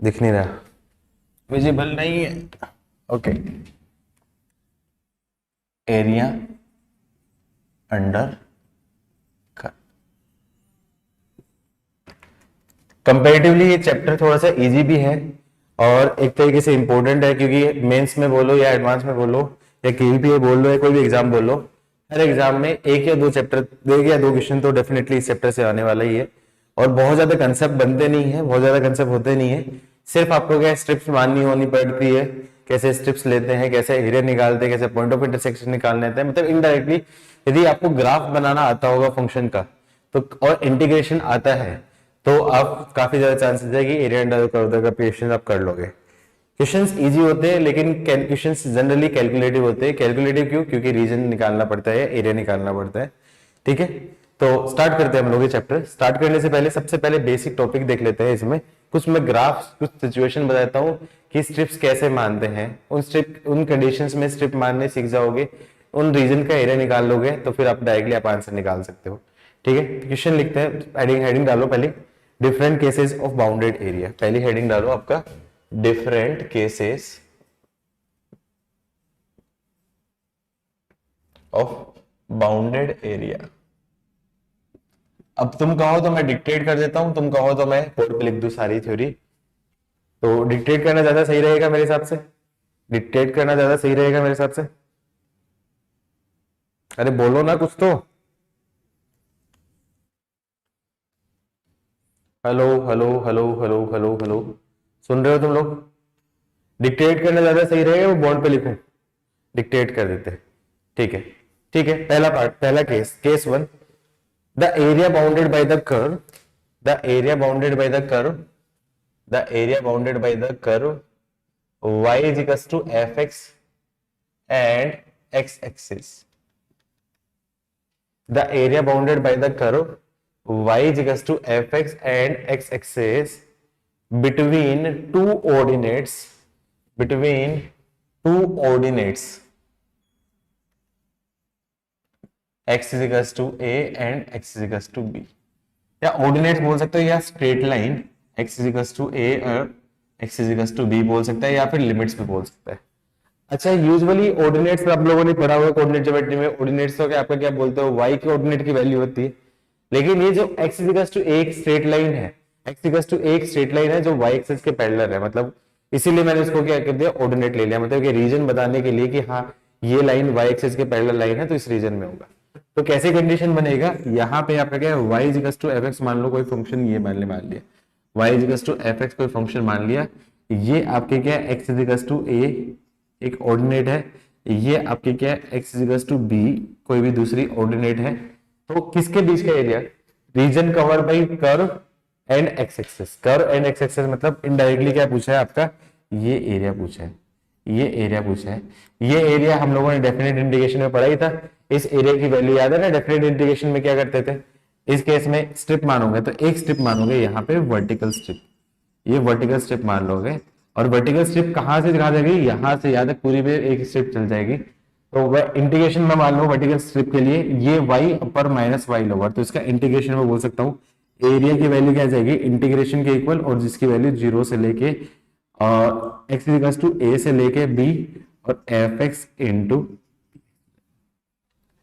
दिख नहीं रहा, विजिबल नहीं है। ओके, एरिया अंडर कंपैरेटिवली ये चैप्टर थोड़ा सा इजी भी है और एक तरीके से इंपॉर्टेंट है, क्योंकि मेंस में बोलो या एडवांस में बोलो या केवीपीए बोल लो या कोई भी एग्जाम बोलो, हर एग्जाम में एक या दो चैप्टर, एक या दो क्वेश्चन तो डेफिनेटली इस चैप्टर से आने वाला ही है। और बहुत ज्यादा कंसेप्ट बनते नहीं है, बहुत ज्यादा कंसेप्ट होते नहीं है, सिर्फ आपको क्या स्ट्रिप्स माननी होनी पड़ती है, कैसे स्ट्रिप्स लेते हैं, कैसे एरिया निकालते हैं, कैसे पॉइंट ऑफ इंटरसेक्शन निकालने आते हैं, मतलब इनडायरेक्टली यदि आपको ग्राफ बनाना आता होगा फंक्शन का तो, और इंटीग्रेशन आता है, तो आप काफी ज्यादा चांसेस है कि एरिया अंडर कर्व का क्वेश्चन आप कर लोगे। क्वेश्चंस इजी होते हैं लेकिन क्वेश्चंस जनरली कैलकुलेटिव होते हैं। कैलकुलेटिव क्यों? क्योंकि रीजन निकालना पड़ता है, एरिया निकालना पड़ता है। ठीक है, तो स्टार्ट करते हैं हम लोग ये चैप्टर। स्टार्ट करने से पहले सबसे पहले बेसिक टॉपिक देख लेते हैं। इसमें कुछ मैं ग्राफ्स, कुछ सिचुएशन बताता हूँ कि स्ट्रिप्स कैसे मानते हैं। उन स्ट्रिप, उन कंडीशंस में स्ट्रिप मानने सीख जाओगे, उन रीजन का एरिया निकाल लोगे तो फिर आप डायरेक्टली आप आंसर निकाल सकते हो। ठीक है, क्वेश्चन लिखते हैं। हेडिंग हेडिंग डालो पहले, different cases of bounded area. पहली हेडिंग डालो आपका different cases of bounded area. अब तुम कहो तो मैं डिक्टेट कर देता हूं, तुम कहो तो मैं बोर्ड पे लिख दूं सारी थ्योरी। तो डिक्टेट करना ज्यादा सही रहेगा मेरे हिसाब से, डिक्टेट करना ज्यादा सही रहेगा मेरे हिसाब से। अरे बोलो ना कुछ तो। Hello hello hello hello hello hello, सुन रहे हो तुम लोग? डिक्टेट करना ज्यादा सही रहेगा वो बोर्ड पे लिखूं? डिक्टेट कर देते हैं, ठीक है। ठीक है, पहला पार्ट, पहला case, case one. The area bounded by the curve, the area bounded by the curve, the area bounded by the curve y is equals to fx and x axis. The area bounded by the curve y is equals to fx and x axis between two ordinates, between two ordinates x is equals to a and x is equals to b, या ordinates बोल सकते हो या straight line x is equals to a और x is equals to b बोल सकता है, या फिर लिमिट्स भी बोल सकता है। अच्छा, यूजुअली ऑर्डिनेट्स आप लोगों ने पढ़ा होगा कोऑर्डिनेट ज्योमेट्री में। ऑर्डिनेट्स तो क्या आपका क्या बोलते हो, y की ऑर्डिनेट की वैल्यू होती है। लेकिन ये जो x इज इक्वल्स टू एक स्ट्रेट लाइन है, x इक्वल्स टू एक स्ट्रेट लाइन है जो y एक्सिस के पैरेलल है, मतलब इसीलिए मैंने इसको क्या कर दिया, ऑर्डिनेट ले लिया, मतलब कि रीजन बताने के लिए कि हाँ ये लाइन y एक्सिस के पैरेलल लाइन है तो इस रीजन में होगा। तो कैसे कंडीशन बनेगा, यहाँ पे आपका क्या है, y is equals to fx मान लो, कोई फंक्शन ये मान लिया, y is equals to fx कोई फंक्शन मान लिया, ये आपके क्या है x is equals to a एक ऑर्डिनेट है, ये आपके क्या है x is equals to b कोई भी दूसरी ऑर्डिनेट है। तो किसके बीच का area, region covered by curve and x axis. Curve and x axis मतलब इनडायरेक्टली क्या पूछा है आपका, ये एरिया पूछा है, ये एरिया पूछा है। ये एरिया हम लोगों ने डेफिनेट इंटीग्रेशन में पढ़ा ही था। इस एरिया की वैल्यू याद है ना, डेफिनेट इंटीग्रेशन में क्या करते थे, इस केस में स्ट्रिप मानोगे तो एक स्ट्रिप मानोगे यहाँ पे वर्टिकल स्ट्रिप, ये वर्टिकल स्ट्रिप मान लोगे। और वर्टिकल स्ट्रिप कहाँ से कहाँ जाएगी, यहाँ से याद है पूरी में एक स्ट्रिप चल जाएगी। तो वह इंटीग्रेशन में मान लो वर्टिकल स्ट्रिप के लिए ये y अपर माइनस y लोअर, तो इसका इंटीग्रेशन में बोल सकता हूँ एरिया की वैल्यू क्या जाएगी, इंटीग्रेशन के इक्वल, और जिसकी वैल्यू 0 से लेके और x इक्वल्स टू a से लेके b और एफ एक्स इंटू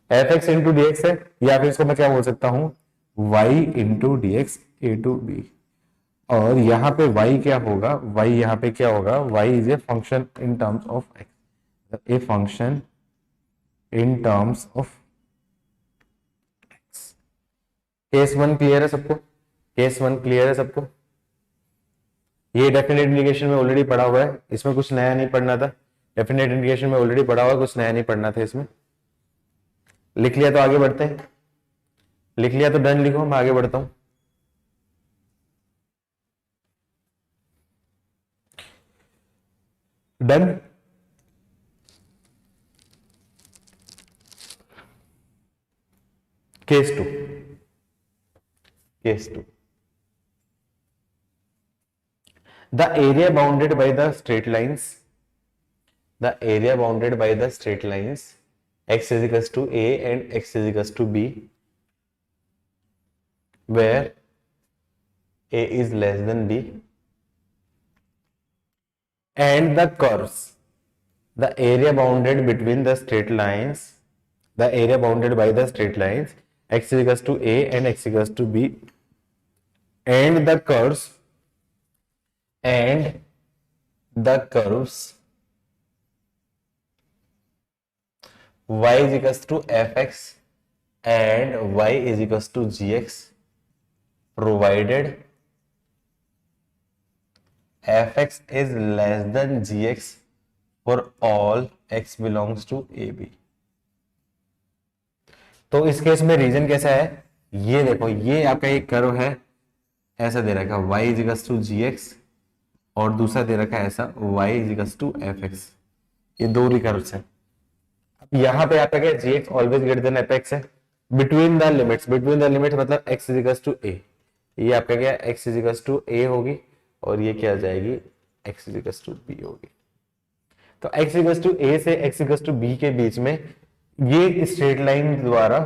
dx है, या फिर इसको मैं क्या बोल सकता हूँ y into d x a to b. और यहाँ पे y क्या होगा, y यहाँ पे क्या होगा, y is a function in terms of x, a function in terms of x। Case one clear है सबको, केस वन क्लियर है सबको? ये डेफिनेट इंटीग्रेशन में ऑलरेडी पढ़ा हुआ है, इसमें कुछ नया नहीं पढ़ना था। डेफिनेट इंटीग्रेशन में ऑलरेडी पढ़ा हुआ है, कुछ नया नहीं पढ़ना था इसमें। लिख लिया तो आगे बढ़ते हैं, लिख लिया तो डन लिखो, मैं आगे बढ़ता हूं। Done. Case two, case two, the area bounded by the straight lines, the area bounded by the straight lines x is equals to a and x is equals to b, where a is less than b and the curves, the area bounded between the straight lines, the area bounded by the straight lines x is equals to a and x is equals to b, and the curves, and the curves y is equals to fx and y is equals to gx, provided fx is less than gx for all x belongs to ab। तो इस case में reason कैसा है, ये देखो, ये आपका एक कर्व है, ऐसा दे रखा y is equals to gx और दूसरा दे रखा है ऐसा y is equals to fx, ये दो रिकर्व्स हैं। अब यहाँ पे आपका क्या gx always greater than fx है, between the limits, between the limits मतलब x is equals to a, ये आपका क्या x is equals to a होगी और ये क्या आ जाएगी x is equals to b होगी। तो x इक्वल्स टू a से x इक्वल्स टू b के बीच में ये स्ट्रेट लाइन द्वारा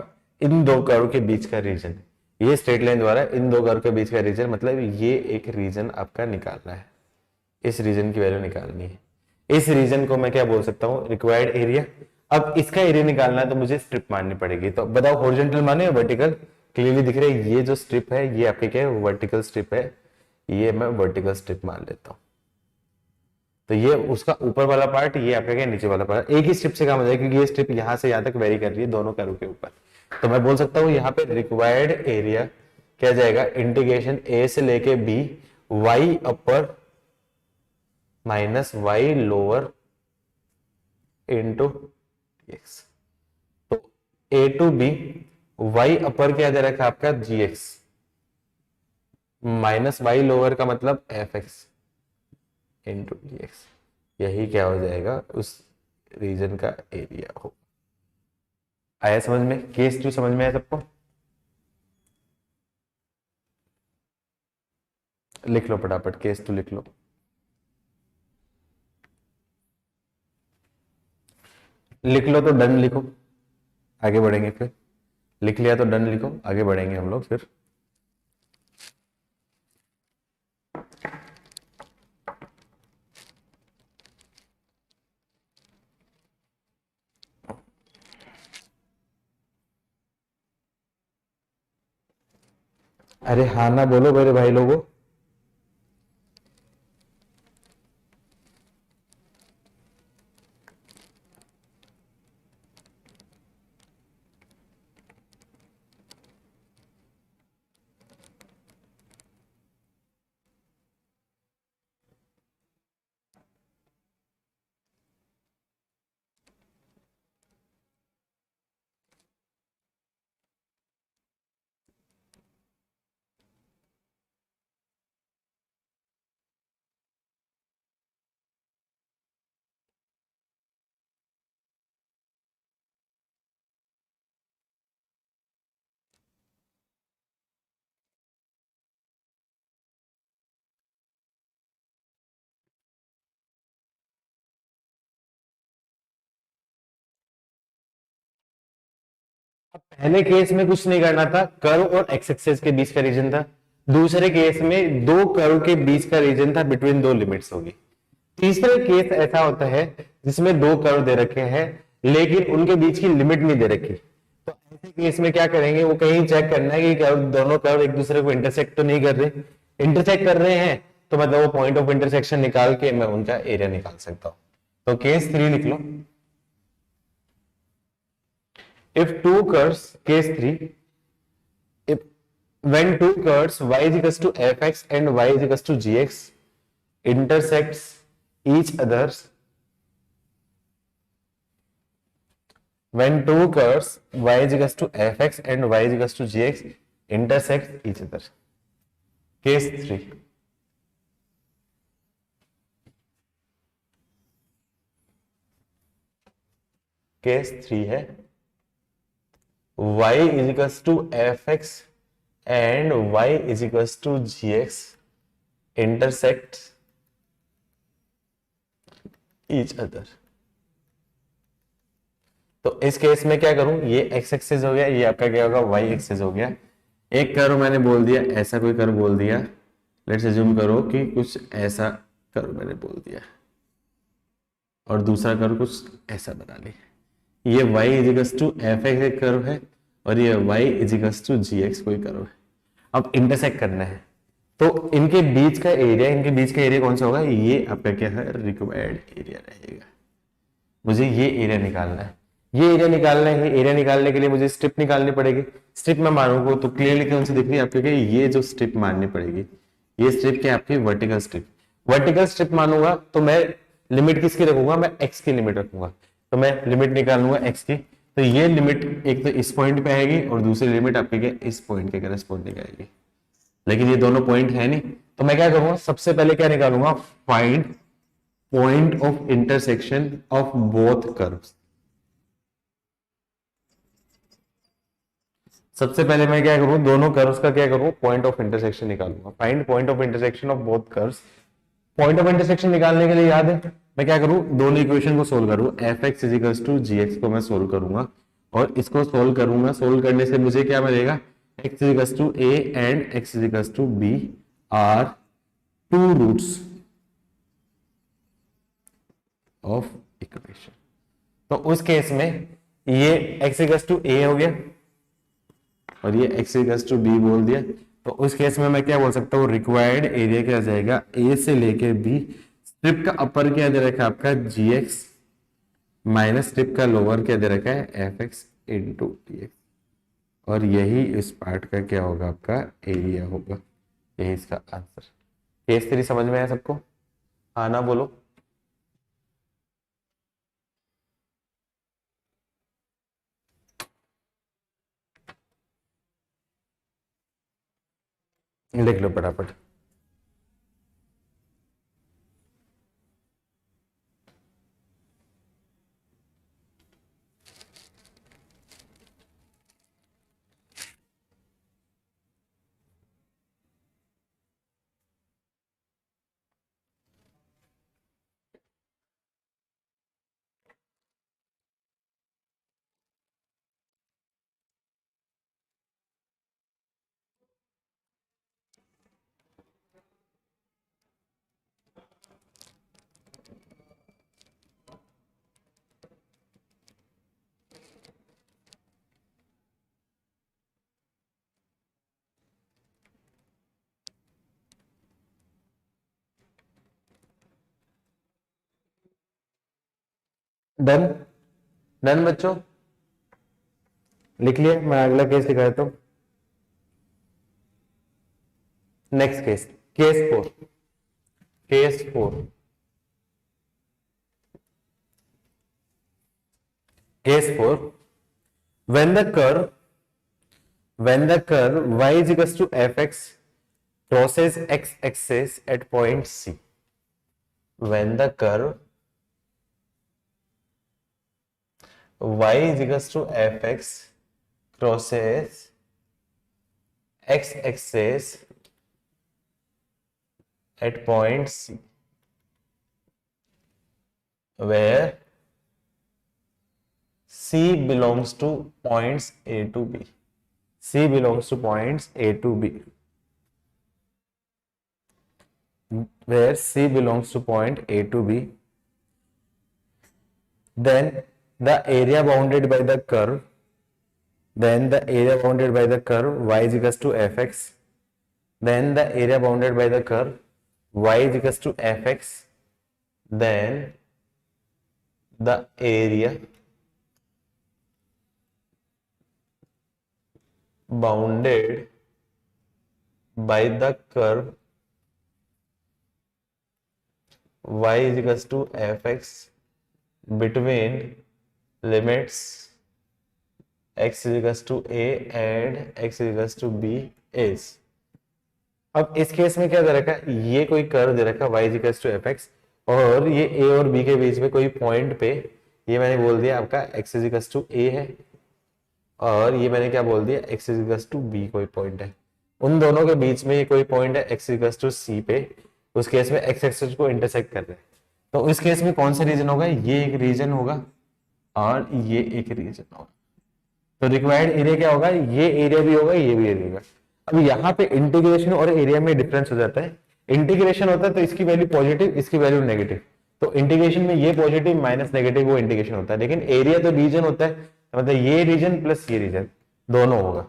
इन दो कर्व के बीच का रीजन, ये स्ट्रेट लाइन द्वारा इन दो कर्व के बीच का रीजन, मतलब ये एक रीजन आपका निकालना है, इस रीजन की वैल्यू निकालनी है। इस रीजन को मैं क्या बोल सकता हूँ, रिक्वायर्ड एरिया। अब इसका एरिया निकालना है तो मुझे स्ट्रिप माननी पड़ेगी, तो बताओ हॉरिजॉन्टल माने या वर्टिकल, क्लियरली दिख रहा है ये जो स्ट्रिप है ये आपके क्या है, वर्टिकल स्ट्रिप है, ये मैं वर्टिकल स्ट्रिप मान लेता हूँ। तो ये उसका ऊपर वाला पार्ट, ये आपका क्या नीचे वाला पार्ट, एक ही स्ट्रिप से काम हो जाएगा क्योंकि ये स्ट्रिप यहाँ से यहाँ तक वेरी कर रही है दोनों कर्व के ऊपर। तो मैं बोल सकता हूँ यहाँ पे रिक्वायर्ड एरिया क्या जाएगा, इंटीग्रेशन a से लेके b y अपर minus y lower into x। तो a टू b y अपर क्या दे रखा है आपका gx माइनस y लोअर का मतलब fx इंटू dx, यही क्या हो जाएगा उस रीजन का एरिया हो। आया समझ में, केस 2 समझ में आया सबको, लिख लो फटाफट केस 2 लिख लो। लिख लो तो डन लिखो, आगे बढ़ेंगे फिर, लिख लिया तो डन लिखो, आगे बढ़ेंगे हम लोग फिर। अरे हाँ ना बोलो मेरे भाई लोगों, पहले केस में कुछ नहीं करना था, कर्व और एक्स एक्सिस के बीच का रीजन था, दूसरे केस में दो कर्व के बीच का रीजन था, बिटवीन दो लिमिट्स होगी। तीसरे केस ऐसा होता है जिसमें दो कर्व दे रखे हैं लेकिन उनके बीच की लिमिट नहीं दे रखी, तो ऐसे केस में क्या करेंगे, वो कहीं चेक करना है कि कर्व, दोनों कर्व एक दूसरे को इंटरसेक्ट तो नहीं कर रहे, इंटरसेक्ट कर रहे हैं तो मतलब वो पॉइंट ऑफ इंटरसेक्शन निकाल के मैं उनका एरिया निकाल सकता हूं। तो केस 3 लिख लो, if two curves, case 3, if when two curves y is equals to fx and y is equals to gx intersects each others, when two curves y is equals to fx and y is equals to gx intersect each other, case 3। Case 3 है y is equals to fx and y is equals to gx intersect each other। तो इस case में क्या करूं, ये x axis हो गया, ये आपका क्या होगा y एक्सिस हो गया। एक कर्व मैंने बोल दिया, ऐसा कोई कर्व बोल दिया, लेट्स अज्यूम करो कि कुछ ऐसा कर्व मैंने बोल दिया, और दूसरा कर्व कुछ ऐसा बना लिया। ये y equals to f x एक कर्व है और ये y equals to g x कोई कर्व है। अब इंटरसेक्ट करना है तो इनके बीच का एरिया कौन सा होगा, ये आपका क्या है, रिक्वायर्ड एरिया रहेगा। मुझे ये एरिया निकालना है, ये एरिया निकालने के लिए मुझे स्ट्रिप निकालनी पड़ेगी। स्ट्रिप में मारूंगा तो क्लियरली कौन सी दिख रही है आपको, ये जो स्ट्रिप मारनी पड़ेगी, ये स्ट्रिप क्या है आपकी, वर्टिकल स्ट्रिप। वर्टिकल स्ट्रिप मानूंगा तो मैं लिमिट किसकी रखूंगा, मैं एक्स की लिमिट रखूंगा। तो मैं लिमिट निकालूंगा एक्स की, तो ये लिमिट एक तो इस पॉइंट पे आएगी और दूसरी लिमिट आपके क्या, इस पॉइंट के करस्पॉन्डिंग आएगी। लेकिन ये दोनों पॉइंट है नहीं, तो मैं क्या करूंगा, सबसे पहले क्या निकालूंगा, find point of intersection of both curves. सबसे पहले मैं क्या करूं, दोनों कर्व्स का क्या करूं, पॉइंट ऑफ इंटरसेक्शन निकालूंगा। Find point of intersection of both curves. Point of intersection निकालने के लिए याद है मैं क्या करूं, दोनों इक्वेशन को सोल्व करूं। F x equals to g x को मैं सोल्व करूंगा और इसको सोल्व करूंगा। सोल्व करने से मुझे क्या मिलेगा, x equals to a and x equals to b are two roots of equation. तो उस केस में ये एक्स इजिकल्स टू ए हो गया और ये एक्स इक्वल्स टू बी बोल दिया। तो उस केस में मैं क्या बोल सकता हूँ, रिक्वायर्ड एरिया क्या जाएगा, ए से लेके बी। स्ट्रिप का अपर क्या दे रखा है आपका, जी एक्स माइनस स्ट्रिप का लोअर क्या दे रखा है, F x into d x. और यही इस पार्ट का क्या होगा, आपका एरिया होगा। यही इसका आंसर। केस 3 समझ में आया सबको, हाँ ना बोलो। लिख लो फटाफट। डन, डन बच्चों, लिख लिया। मैं अगला केस दिखाता हूं। Next case, case 4। Case 4, case 4, when the curve y is equals to fx crosses x axis at point C. When the curve y is equals to fx crosses x axis at point C, where C belongs to points A to B. C belongs to points A to B. Where C belongs to point A to B, then the area bounded by the curve, y is equals to fx, then the area bounded by the curve y is equals to fx, then the area bounded by the curve y is equals to fx between limits x is equals to a and x is equals to b is। अब इस case में क्या दे रखा है, ये कोई curve दे रखा है y is equals to fx और ये a और b के बीच में कोई पॉइंट पे, ये मैंने बोल दिया आपका x is equals to a है और ये मैंने क्या बोल दिया, x is equals to b कोई पॉइंट है। उन दोनों के बीच में ये कोई पॉइंट है x is equals to c पे, उस केस में x एक्सिस को इंटरसेक्ट कर रहे हैं। तो इस केस में कौन सा रीजन होगा, ये एक रीजन होगा और ये एक रीजन होगा। तो रिक्वायर्ड एरिया क्या होगा, ये एरिया भी होगा, ये भी एरिया होगा। अब यहाँ पे इंटीग्रेशन और एरिया में डिफरेंस हो जाता है। इंटीग्रेशन होता है तो इसकी वैल्यू पॉजिटिव, इसकी वैल्यू नेगेटिव। तो इंटीग्रेशन में ये पॉजिटिव माइनस नेगेटिव वो इंटीग्रेशन होता है, लेकिन एरिया तो रीजन होता है, मतलब ये रीजन प्लस ये रीजन दोनों होगा।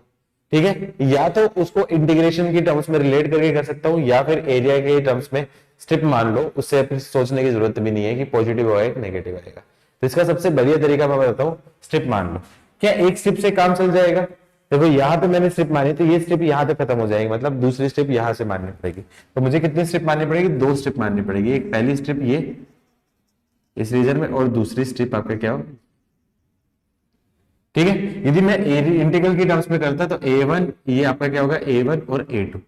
ठीक है, या तो उसको इंटीग्रेशन की टर्म्स में रिलेट करके कर सकता हूं, या फिर एरिया के टर्म्स में स्ट्रिप मान लो, उससे फिर सोचने की जरूरत भी नहीं है कि पॉजिटिव आएगा कि नेगेटिव आएगा। तो इसका सबसे बढ़िया तरीका मैं बताता हूँ, स्ट्रिप मान लो। क्या एक स्ट्रिप से काम चल जाएगा? देखो यहाँ पे मैंने स्ट्रिप मानी तो ये स्ट्रिप यहाँ तक खत्म हो जाएगी, मतलब दूसरी स्ट्रिप यहाँ से माननी पड़ेगी। तो मुझे कितनी स्ट्रिप माननी पड़ेगी? 2 स्ट्रिप माननी पड़ेगी। एक पहली स्ट्रिप ये इस रीजन में, और दूसरी स्ट्रिप आपका क्या हो, ठीक है। यदि मैं इंटीग्रल की टर्म्स में करता तो A1 ये आपका क्या होगा, A1 और A2।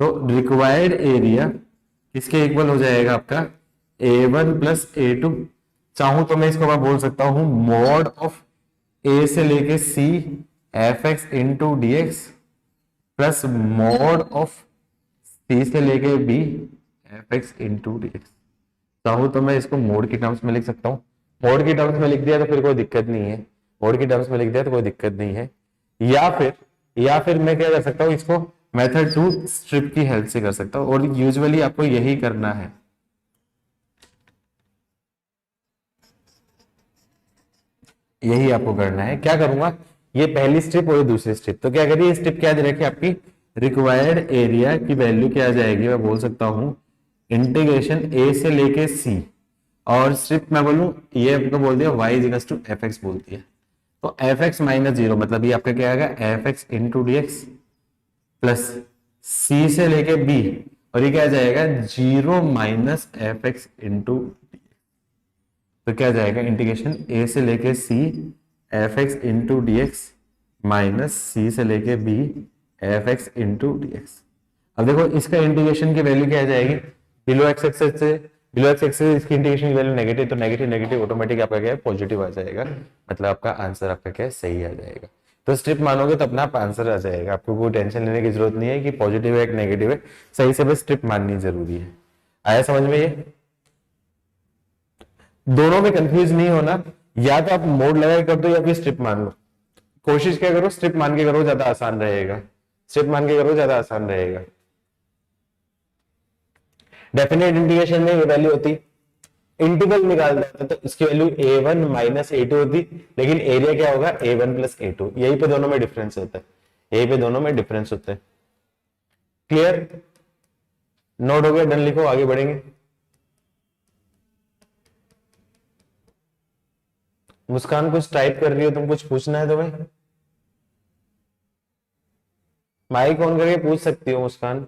तो रिक्वायर्ड एरिया किसके इक्वल हो जाएगा आपका, A1 प्लस A2। चाहूं तो मैं इसको मैं बोल सकता हूं मॉड ऑफ A से लेके C fx into d x plus mod of C से लेके B fx into d x. चाहूं तो मैं इसको मोड की टर्म्स में लिख सकता हूं। मोड की टर्म्स में लिख दिया तो फिर कोई दिक्कत नहीं है, मोड की टर्म्स में लिख दिया तो कोई दिक्कत नहीं है। या फिर मैं क्या कर सकता हूं, इसको मेथड 2 स्ट्रिप की हेल्प से कर सकता हूं, और यूजुअली आपको यही करना है। यही आपको करना है। क्या करूंगा, ये पहली स्ट्रिप और ये दूसरी स्ट्रिप, तो क्या करिए, स्ट्रिप क्या दे रखी है आपकी, रिक्वायर्ड एरिया की वैल्यू क्या आ जाएगी, मैं बोल सकता हूं इंटीग्रेशन A से लेके C, और स्ट्रिप मैं बोलूं ये आपको बोल दिया y इक्वल टू fx बोल दिया। तो fx माइनस 0 मतलब ये आपका क्या आएगा, fx into d x plus C से लेके B, और ये क्या आ जाएगा 0 माइनस fx इंटू, तो क्या जाएगा इंटीग्रेशन A से लेके C fx into d x minus C से लेके B fx into d x. अब देखो इसका इंटीग्रेशन की वैल्यू क्या आ जाएगी, बिलो एक्स एक्सिस से, बिलो एक्स एक्सिस इसकी इंटीग्रेशन की वैल्यू नेगेटिव, तो नेगेटिव नेगेटिव ऑटोमेटिक आपका क्या है, पॉजिटिव आ जाएगा, मतलब आपका आंसर आपका क्या है, सही आ जाएगा। तो स्ट्रिप मानोगे तो अपना आंसर आ जाएगा, आपको कोई टेंशन लेने की जरूरत नहीं है कि पॉजिटिव है कि नेगेटिव है, सही से बस स्ट्रिप माननी जरूरी है। आया समझ में? ये दोनों में कंफ्यूज नहीं होना, या तो आप मोड लगा कर दो या फिर स्ट्रिप मान लो। कोशिश क्या करो, स्ट्रिप मान के करो, ज्यादा आसान रहेगा। स्ट्रिप मान के करो, ज्यादा आसान रहेगा। डेफिनेट इंटीग्रेशन में ये वैल्यू होती, इंटीग्रल निकालता तो इसकी वैल्यू A1 माइनस A2 होती, लेकिन एरिया क्या होगा, A1 प्लस A2। यही पे दोनों में डिफरेंस होता है, यही पे दोनों में डिफरेंस होता है। क्लियर? नोट हो गया? डन लिखो, आगे बढ़ेंगे। मुस्कान कुछ टाइप कर रही हो, तुम कुछ पूछना है तो भाई माइक ऑन करके पूछ सकती हो मुस्कान।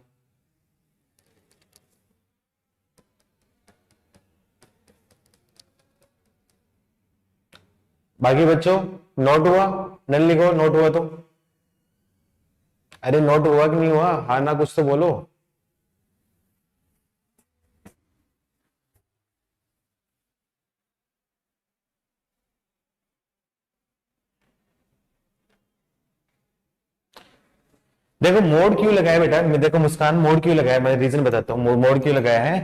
बाकी बच्चों नोट हुआ? डन लिखो, नोट हुआ तो। अरे नोट हुआ कि नहीं हुआ, हाँ ना कुछ तो बोलो। देखो मोड क्यों लगाया बेटा, मैं देखो मुस्कान मोड क्यों लगाया, मैं रीजन बताता हूँ मोड क्यों लगाया है।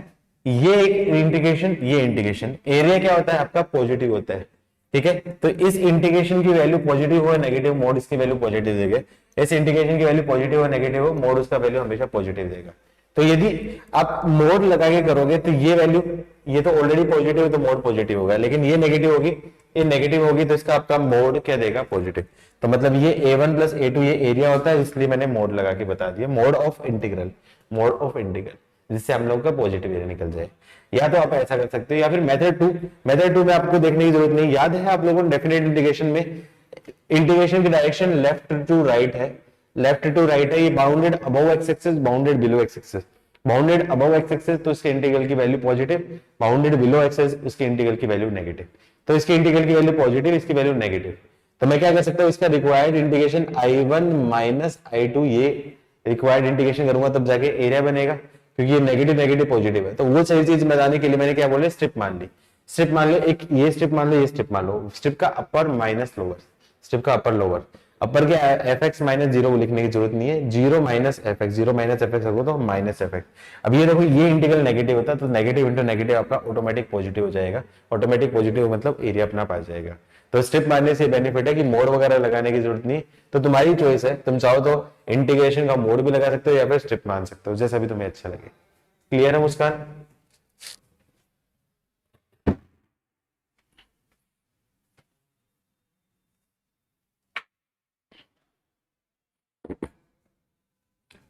ये इंटीग्रेशन, ये इंटीग्रेशन एरिया क्या होता है आपका, पॉजिटिव होता है। ठीक है, तो इस इंटीग्रेशन की वैल्यू पॉजिटिव हो नेगेटिव, मोड इसकी वैल्यू पॉजिटिव देगा। इस इंटीग्रेशन की वैल्यू पॉजिटिव हो नेगेटिव हो, मोड उसका वैल्यू हमेशा पॉजिटिव देगा। तो यदि आप मोड लगा के करोगे तो ये वैल्यू, ये तो ऑलरेडी पॉजिटिव है तो मोड पॉजिटिव होगा, लेकिन ये नेगेटिव होगी, ये नेगेटिव होगी तो इसका आपका मोड क्या देगा, पॉजिटिव। तो मतलब ये A1 प्लस A2 ये एरिया होता है, इसलिए मैंने मोड लगा के बता दिया, mode of integral, mode of integral, जिससे हम लोग का पॉजिटिव एरिया निकल जाए। या तो आप ऐसा कर सकते हो, या फिर मेथड टू में आपको देखने की जरूरत नहीं। याद है आप लोगों ने डेफिनेट इंटीग्रेशन में इंटीग्रेशन की डायरेक्शन लेफ्ट टू राइट है, लेफ्ट टू राइट है, ये bounded above x axis, bounded below x axis. Bounded above x axis तो इसके इंटीग्रल की value positive, bounded below axis इसके इंटीग्रल की वैल्यू नेगेटिव। तो इसके इंटीग्रल की वैल्यू पॉजिटिव, इसकी वैल्यू नेगेटिव। तो मैं क्या कर सकता हूँ, इसका required integration I1 minus I2 ये रिक्वायर्ड इंटीग्रेशन करूंगा तब जाके एरिया बनेगा, क्योंकि ये नेगेटिव नेगेटिव पॉजिटिव है। तो वो सही चीज बताने के लिए मैंने क्या बोले, स्ट्रिप मान ली। स्ट्रिप मान लो, एक ये स्ट्रिप मान लो, ये स्ट्रिप मान लो, स्ट्रिप का अपर माइनस लोअर, स्ट्रिप का अपर लोअर। अपर के fx माइनस 0 लिखने की जरूरत नहीं है, 0 माइनस fx, 0 माइनस fx रखो तो माइनस fx। अब ये देखो ये इंटीग्रल नेगेटिव होता है तो नेगेटिव इंटू नेगेटिव आपका ऑटोमेटिक पॉजिटिव हो जाएगा। ऑटोमेटिक पॉजिटिव मतलब एरिया अपना पा जाएगा। तो स्ट्रिप मारने से बेनिफिट है कि मोड वगैरह लगाने की जरूरत नहीं, तो तुम्हारी चॉइस है, तुम चाहो तो इंटीग्रेशन का मोड भी लगा सकते हो या फिर स्ट्रिप मान सकते हो, जैसा भी तुम्हें अच्छा लगे। क्लियर है मुस्कान?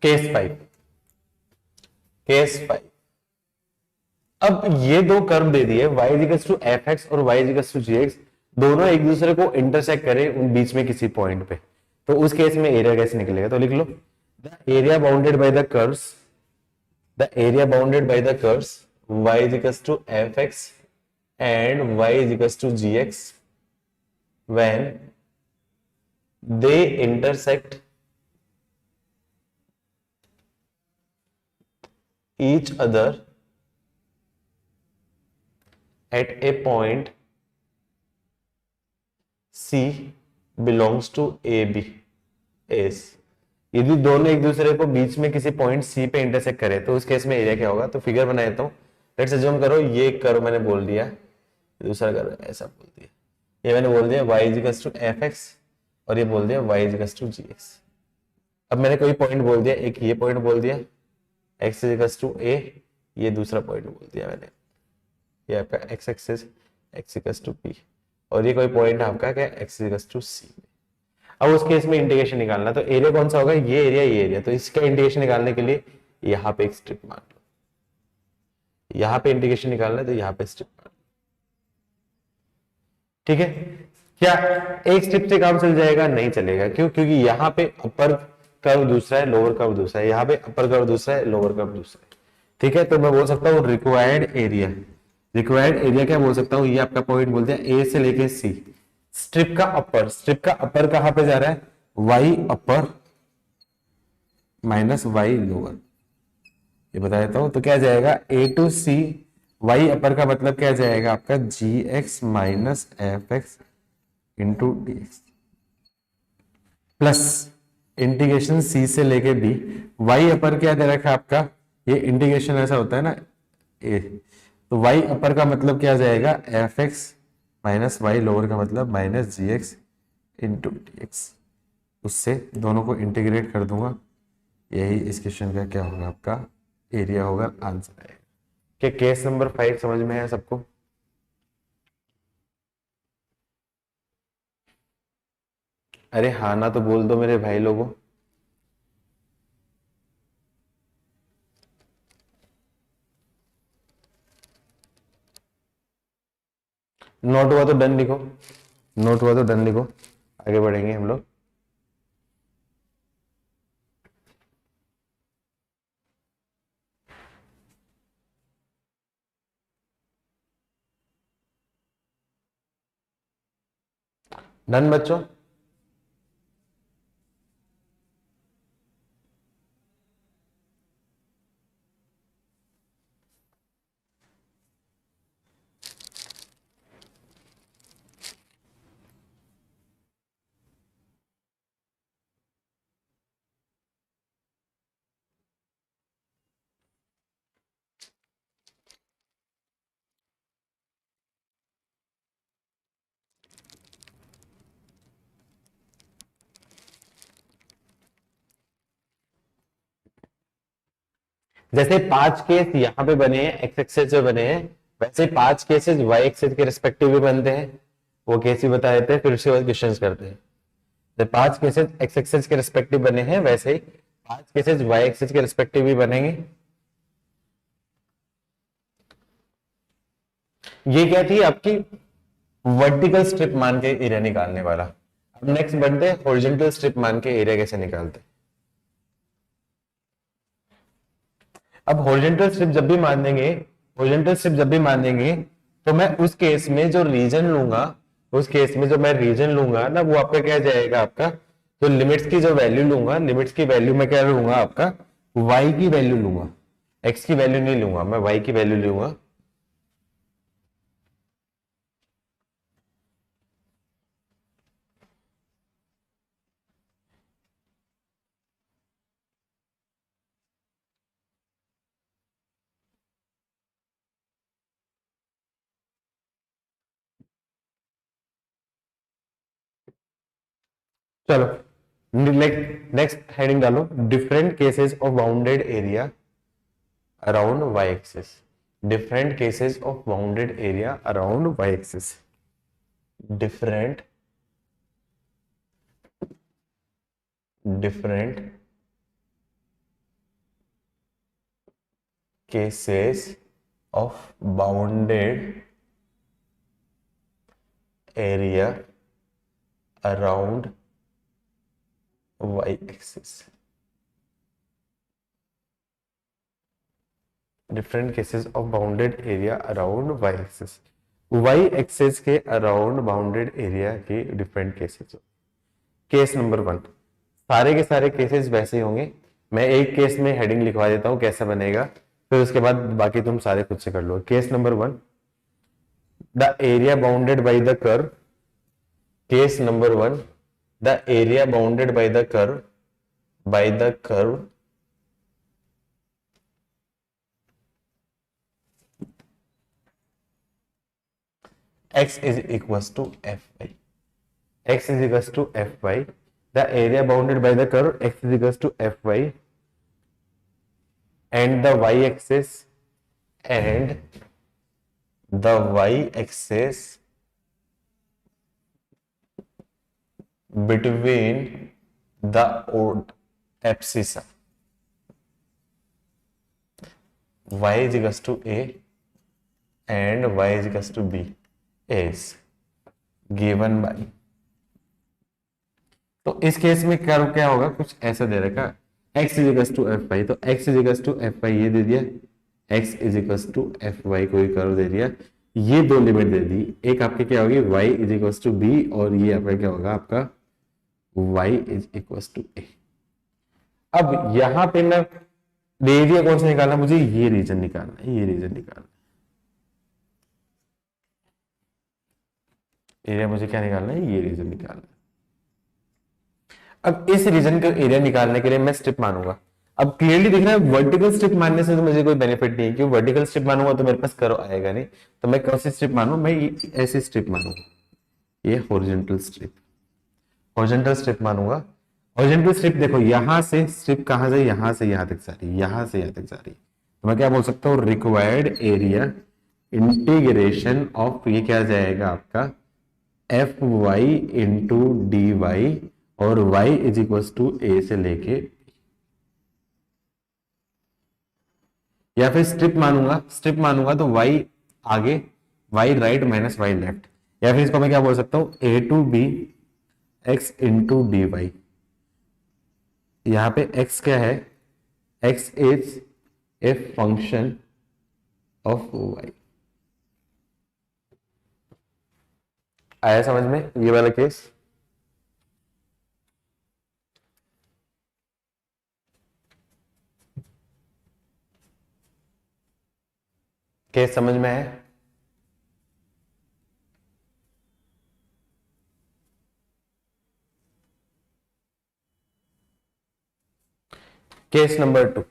Case 5, case 5। अब ये दो कर्व दे दिए y equals to f x और y equals to g x, दोनों एक दूसरे को इंटरसेक्ट करें उन बीच में किसी पॉइंट पे, तो उस केस में एरिया कैसे निकलेगा? तो लिख लो the area bounded by the curves, the area bounded by the curves y equals to f x and y equals to g x when they intersect each other at a point C belongs to AB is। यदि दोनों एक दूसरे को बीच में किसी point C पे intersect करे तो उस केस में एरिया क्या होगा? तो फिगर बना देता हूं। लेट्स अज्यूम करो ये कर्व मैंने बोल दिया, दूसरा कर्व ऐसा बोल दिया, ये मैंने बोल दिया y equals to f x और ये बोल दिया y equals to g x. अब मैंने कोई पॉइंट बोल दिया, एक ये पॉइंट बोल दिया x इक्वल्स टू a, ये दूसरा पॉइंट बोल दिया मैंने, ये आपका x axis x equals to b, और ये कोई पॉइंट आपका क्या x इक्वल्स टू c। अब उस केस में इंटीग्रेशन निकालना, तो एरिया कौन सा होगा? ये एरिया, ये एरिया। तो इसका इंटीग्रेशन निकालने के लिए यहाँ पे एक स्ट्रिप मान लो, यहाँ पे इंटीग्रेशन निकालना है तो यहाँ पे स्ट्रिप मान लो, ठीक है। क्या एक स्ट्रिप से काम चल जाएगा? नहीं चलेगा। क्यों? क्योंकि यहाँ पे अपर कर्व दूसरा है, लोअर कर्व दूसरा है, यहाँ पे अपर कर्व दूसरा है, लोअर कर्व दूसरा है, ठीक है। तो मैं बोल सकता हूँ रिक्वायर्ड एरिया, रिक्वायर्ड एरिया क्या बोल सकता हूँ? ये आपका पॉइंट बोलते हैं ए से लेके सी, स्ट्रिप का अपर, स्ट्रिप का अपर कहां पे जा रहा है? Y upper minus y lower, ये बता देता हूं। तो क्या जाएगा? ए टू सी, वाई अपर का मतलब क्या जाएगा आपका? G x minus f x into d x plus integration c से लेके डी। वाई अपर क्या दे रखा है आपका? ये इंटीग्रेशन ऐसा होता है ना ए, तो वाई अपर का मतलब क्या जाएगा? F x minus y lower का मतलब minus g x into d x. उससे दोनों को इंटीग्रेट कर दूंगा, यही इस क्वेश्चन का क्या होगा? आपका एरिया होगा, आंसर आएगा। क्या केस नंबर 5 समझ में है सबको? अरे हाँ ना तो बोल दो मेरे भाई लोगों। नोट हुआ तो डन लिखो, नोट हुआ तो डन लिखो, आगे बढ़ेंगे हम लोग। डन बच्चों? जैसे 5 केस यहाँ पे बने हैं एक्स एक्सेस पे बने हैं, वैसे 5 केसेस वाई एक्सेस के रिस्पेक्टिव भी बनते हैं। वो केस ही बता देते हैं, फिर उसके बाद क्वेश्चन करते हैं। जब 5 केसेस एक्स एक्सेस के रिस्पेक्टिव बने हैं, वैसे ही 5 केसेस वाई एक्सेस के रिस्पेक्टिव भी बनेंगे। ये क्या थी आपकी वर्टिकल स्ट्रिप मान के एरिया निकालने वाला। अब नेक्स्ट बढ़ते हैं हॉरिजॉन्टल स्ट्रिप मान के एरिया कैसे निकालते हैं। अब हॉरिजॉन्टल स्ट्रिप जब भी मान देंगे, हॉरिजॉन्टल स्ट्रिप जब भी मान देंगे, तो मैं उस केस में जो रीजन लूंगा, उस केस में जो मैं रीजन लूंगा ना, वो आपका क्या जाएगा? आपका जो लिमिट्स की जो वैल्यू लूंगा, लिमिट्स की वैल्यू मैं क्या लूंगा? आपका y की वैल्यू लूंगा, x की वैल्यू नहीं लूंगा, मैं y की वैल्यू लूंगा। चलो नेक्स्ट हेडिंग डालो, different cases of bounded area around y axis. Different cases of bounded area around y axis. Different different cases of bounded area around y-axis. Different cases of bounded area around y-axis. y-axis के around bounded area के different cases. Case number 1, सारे के सारे cases वैसे ही होंगे. मैं एक case में हेडिंग लिखवा देता हूं कैसा बनेगा, फिर उसके बाद बाकी तुम सारे खुद से कर लो. Case number 1, the area bounded by the curve. Case number 1, the area bounded by the curve x is equals to fy. X is equals to fy. The area bounded by the curve x is equals to fy, and the y-axis between the abscissa y is equals to a and y is equals to b is given by. तो इस case में curve क्या होगा, कुछ ऐसा दे रखा x is equals to f y. तो x is equals to f y ये दे दिया, x is equals to f y कोई कर्व दे दिया. ये दो लिमिट दे दी. एक आपके क्या होगी y is equals to b, और ये आपका क्या होगा आपका y is equals to a. अब यहां पे मैं एरिया कौन सा निकालना, मुझे ये रीजन निकालना है, ये रीजन निकालना है. एरिया मुझे क्या निकालना है, ये रीजन निकालना है. अब इस रीजन का एरिया निकालने के लिए मैं स्ट्रिप मानूंगा. अब क्लियरली दिख रहा है वर्टिकल स्ट्रिप मानने से तो मुझे कोई बेनिफिट नहीं है, क्योंकि वर्टिकल स्ट्रिप मानूंगा तो मेरे पास कर्व आएगा नहीं. तो मैं कौन सी स्ट्रिप मानूं, मैं ऐसी स्ट्रिप मानूंगा, ये हॉरिजॉन्टल स्ट्रिप. हॉरिजॉन्टल स्ट्रिप मानूंगा. हॉरिजॉन्टल स्ट्रिप देखो यहां से स्ट्रिप कहां से, यहां से यहां तक जा रही है, यहां से यहां तक जा रही है. तो मैं क्या बोल सकता हूं, रिक्वायर्ड एरिया इंटीग्रेशन ऑफ, ये क्या जाएगा आपका f y into d y, और y is equals to a से लेके, या फिर स्ट्रिप मानूंगा तो y आगे, y right minus y left, या फिर इसको मैं क्या बोल सकता हूं a to b x into d y. यहां पे x क्या है, x is a function of y. आया समझ में ये वाला केस. केस समझ में है. केस नंबर 2,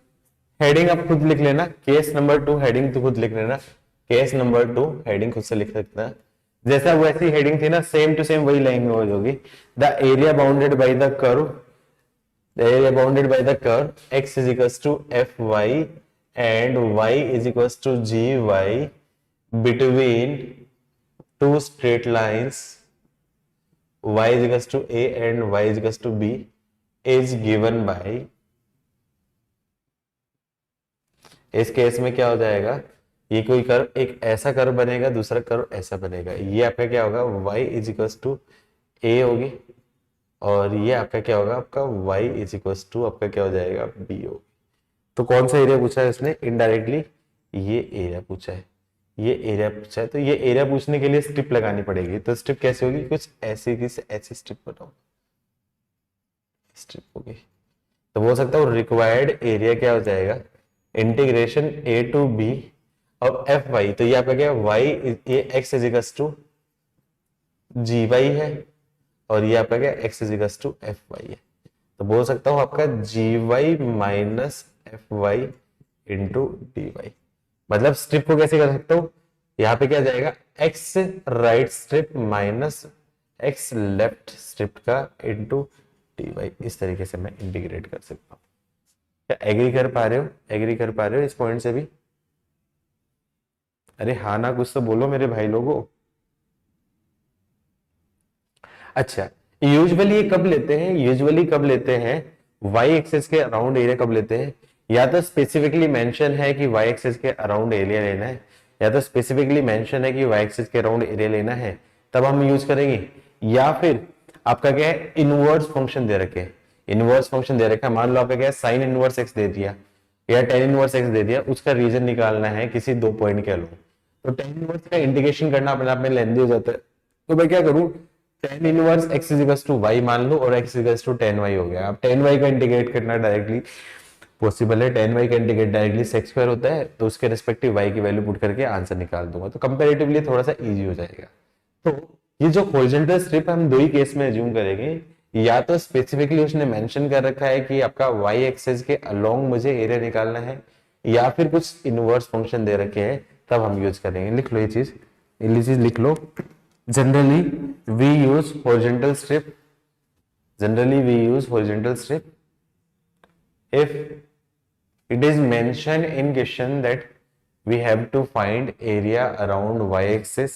हेडिंग आप खुद लिख लेना. केस नंबर 2 हेडिंग तो खुद लिख लेना. केस नंबर 2 हेडिंग खुद से लिख सकता. जैसा वैसी हेडिंग थी ना, सेम टू सेम वही लैंग्वेज होगी. The area bounded by the curve, the area bounded by the curve x is equals to f y and y is equals to gy between two straight lines y is equals to a and y is equals to b is given by. इस case में क्या हो जाएगा, ये कोई curve, एक ऐसा curve बनेगा, दूसरा कर्व ऐसा बनेगा. ये आपका क्या होगा, y is equals to a होगी, और ये आपका क्या होगा, आपका y इज इक्वल्स टू आपका क्या हो जाएगा, b होगी. तो कौन सा एरिया पूछा है इसने, इनडायरेक्टली ये एरिया पूछा है, ये एरिया पूछा है. तो ये एरिया पूछने के लिए स्ट्रिप लगानी पड़ेगी. तो स्ट्रिप कैसे होगी, कुछ ऐसी की ऐसी स्ट्रिप बनाओ, स्ट्रिप होगी. तो बोल सकता हूँ रिक्वायर्ड एरिया क्या हो जाएगा, इंटीग्रेशन a टू b और एफ वाई. तो ये आपका क्या है, y ये x is equals to g y है, और ये आपका क्या x is equals to f y है. तो बोल सकता हूँ आपका g y minus f y into d y. मतलब स्ट्रिप को कैसे कर सकता हूं, यहाँ पे क्या जाएगा, x right strip minus x left strip का इंटू डी वाई. इस तरीके से मैं इंटीग्रेट कर सकता हूँ. क्या एग्री कर पा रहे हो, एग्री कर पा रहे हो इस पॉइंट से भी? अरे हाँ ना, कुछ तो बोलो मेरे भाई लोगों. अच्छा, यूजुअली कब लेते हैं, यूजुअली कब लेते हैं, y एक्सिस के अराउंड एरिया कब लेते हैं, या तो स्पेसिफिकली मेंशन है कि y एक्सिस के अराउंड एरिया लेना है, या तो स्पेसिफिकली मेंशन है कि y एक्सिस के अराउंड एरिया लेना है, तब हम यूज करेंगे। या फिर आपका क्या है, इनवर्स फंक्शन दे रखे, इनवर्स फंक्शन दे रखा है, मान लो आपका क्या है साइन इनवर्स एक्स दे दिया या टेन इनवर्स एक्स दे दिया, उसका रीजन निकालना है किसी दो पॉइंट के अलोंग, तो टेन इनवर्स का इंटीग्रेशन करना अपने आप में लेंदी हो जाता है। तो मैं क्या करूं, tan inverse x equals to y मान लो और x equals to tan y हो गया। अब टेन वाई का इंटीग्रेट करना डायरेक्टली पॉसिबल है, टेन वाई का इंटीग्रेट डायरेक्टली सेक्स स्क्वायर होता है, तो उसके रिस्पेक्टिव वाई की वैल्यू पुट करके आंसर निकाल दूंगा, तो कंपैरेटिवली थोड़ा सा इजी हो जाएगा। तो ये जो हॉरिजॉन्टल स्ट्रिप हम दो ही केस में एज्यूम करेंगे, या तो स्पेसिफिकली उसने मेंशन कर रखा है कि आपका वाई एक्सिस के अलोंग मुझे एरिया निकालना है, या फिर कुछ इनवर्स फंक्शन दे रखे हैं, तब हम यूज करेंगे। लिख लो ये चीज लिख लो। Generally we use horizontal strip, generally we use horizontal strip if it is mentioned in question that we have to find area around y-axis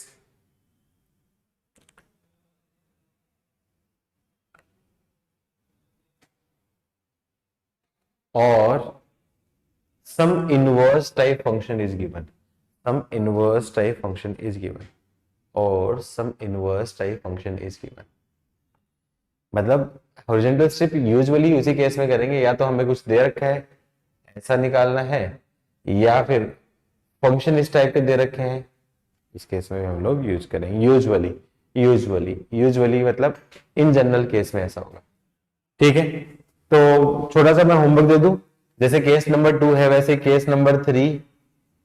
or some inverse type function is given, some inverse type function is given or some inverse type function is given। मतलब horizontal strip usually उसी case में करेंगे, या तो हमें कुछ दे रखा है ऐसा निकालना है, या फिर फंक्शन इस टाइप के दे रखे हैं, इस केस में हम लोग यूज करेंगे यूजुअली। यूजुअली मतलब इन जनरल केस में ऐसा होगा। ठीक है, तो छोटा सा मैं होमवर्क दे दूं, जैसे केस नंबर 2 है वैसे case number 3,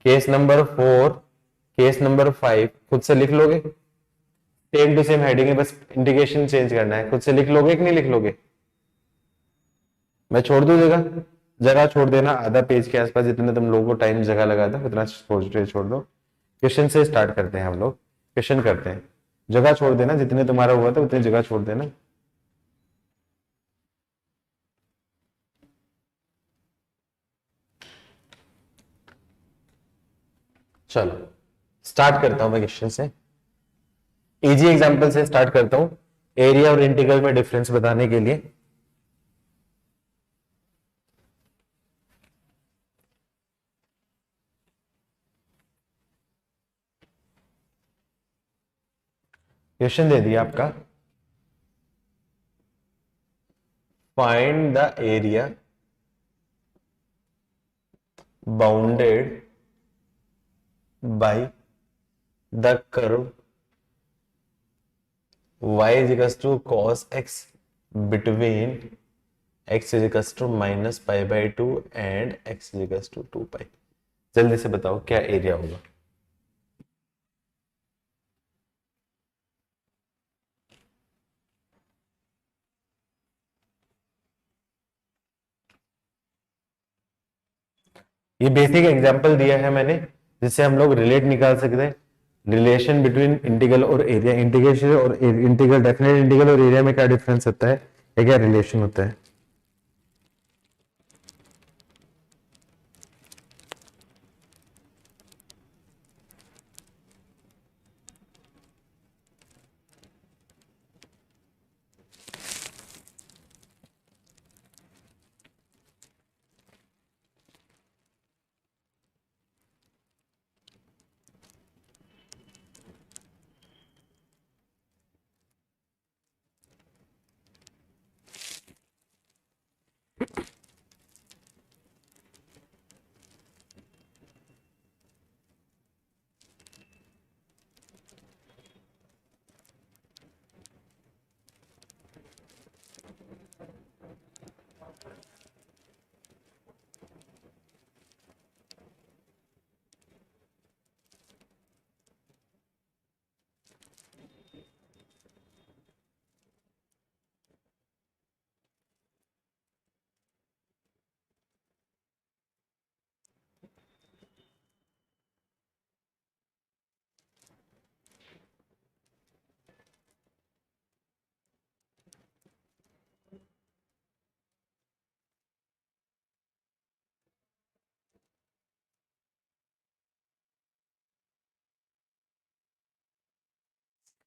case number 4, case number 5 खुद से लिख लोगे, सेम टू सेम हेडिंग है, बस इंडिकेशन चेंज करना है। खुद से लिख लोगे कि नहीं लिख लोगे? मैं छोड़ दूं जगह, जगह छोड़ देना आधा पेज के आसपास, जितने तुम लोगों को टाइम जगह लगा था उतना छोड़ दो। क्वेश्चन से स्टार्ट करते हैं हम लोग, क्वेश्चन करते हैं। जगह छोड़ देना, जितने तुम्हारा हुआ था उतनी जगह छोड़ देना। चलो स्टार्ट करता हूं मैं क्वेश्चन से, इजी एग्जांपल से स्टार्ट करता हूं, एरिया और इंटीग्रल में डिफरेंस बताने के लिए। क्वेश्चन दे दिया आपका, find the area bounded by the curve y is equals to cos x between x is equals to minus pi by 2 and x is equals to 2 pi। जल्दी से बताओ क्या एरिया होगा। ये बेसिक एग्जांपल दिया है मैंने, जिससे हम लोग रिलेट निकाल सकते हैं, रिलेशन बिटवीन इंटीग्रल और एरिया। इंटीग्रेशन और इंटीग्रल, डेफिनेट इंटीग्रल और एरिया में क्या डिफरेंस होता है या क्या रिलेशन होता है।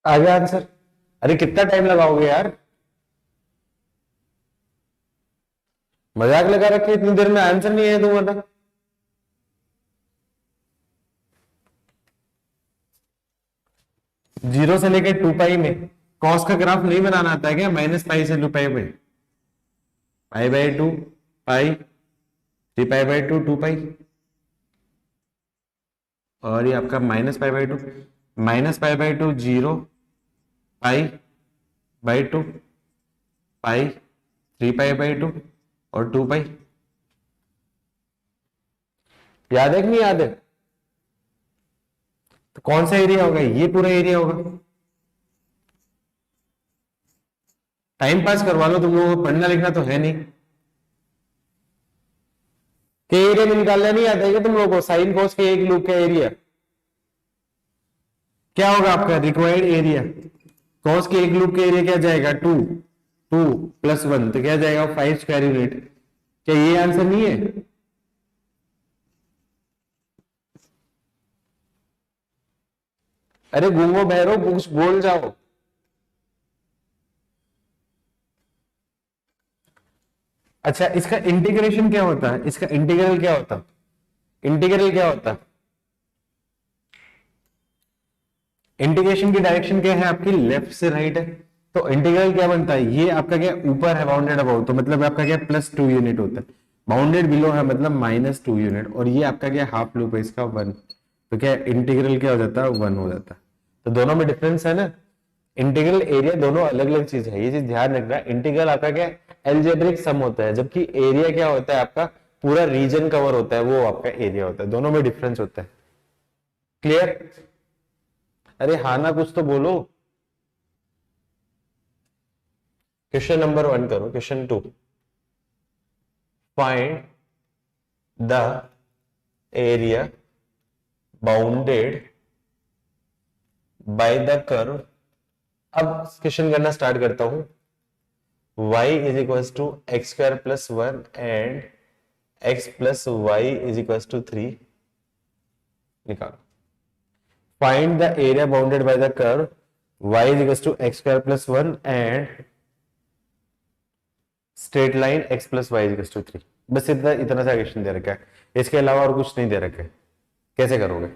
आ गया आंसर? अरे कितना टाइम लगाओगे यार। मजाक लगा रखे इतनी देर में आंसर नहीं है तुम्हारा। जीरो से लेकर 2 पाई में कॉस का ग्राफ नहीं बनाना आता है क्या? -पाई से 2 पाई में, पाई/2 पाई, 3 पाई/2 2 पाई, और ये आपका -पाई/2, -पाई/2 0, पाई/2 पाई, 3 पाई/2 और 2 पाई। याद है कि नहीं याद है? तो कौन सा एरिया होगा? ये पूरा एरिया होगा। टाइम पास करवा लो तुम लोगों को, पढ़ना लिखना तो है नहीं। के एरिया में निकालना नहीं आता है क्या तुम लोगों को? साइन कोस के एक लूप का एरिया क्या होगा आपका रिक्वायर्ड एरिया? कॉस के एक लूप का एरिया क्या जाएगा? 2, 2 + 1 तो क्या जाएगा? 5 स्क्वायर यूनिट। क्या ये आंसर नहीं है? अरे गूंगो बहरो कुछ बोल जाओ। अच्छा, इसका इंटीग्रेशन क्या होता है? इसका इंटीग्रल क्या होता है? इंटीग्रल क्या होता है? इंटीग्रेशन की डायरेक्शन क्या है आपकी? लेफ्ट से राइट है। तो इंटीग्रल क्या बनता है? ये आपका क्या ऊपर है बाउंडेड अबाउ, तो मतलब आपका क्या +2 यूनिट होता है। बाउंडेड बिलो है मतलब -2 यूनिट, और ये आपका क्या हाफ लूप है इसका 1, तो क्या इंटीग्रल क्या हो जाता है? 1 हो जाता है। तो दोनों में डिफरेंस है ना। इंटीग्रल एरिया दोनों अलग अलग चीज है, ये चीज ध्यान रखना। इंटीग्रल आपका क्या एल्जेब्रिक सम होता है, जबकि एरिया क्या होता है आपका पूरा रीजन कवर होता है, वो आपका एरिया होता है। दोनों में डिफरेंस होता है। क्लियर? अरे हाँ ना, कुछ तो बोलो। क्वेश्चन नंबर 1 करो। Question 2, find the area bounded by the curve. अब क्वेश्चन करना स्टार्ट करता हूं। y is equal to x² + 1 and x + y is equal to 3 निकालो। Find the area bounded by the curve y is equal to x² + 1 and straight line x + y is equal to 3। बस इतना इतना सा question दे रखा है, इसके अलावा और कुछ नहीं दे रखा है। कैसे करोगे?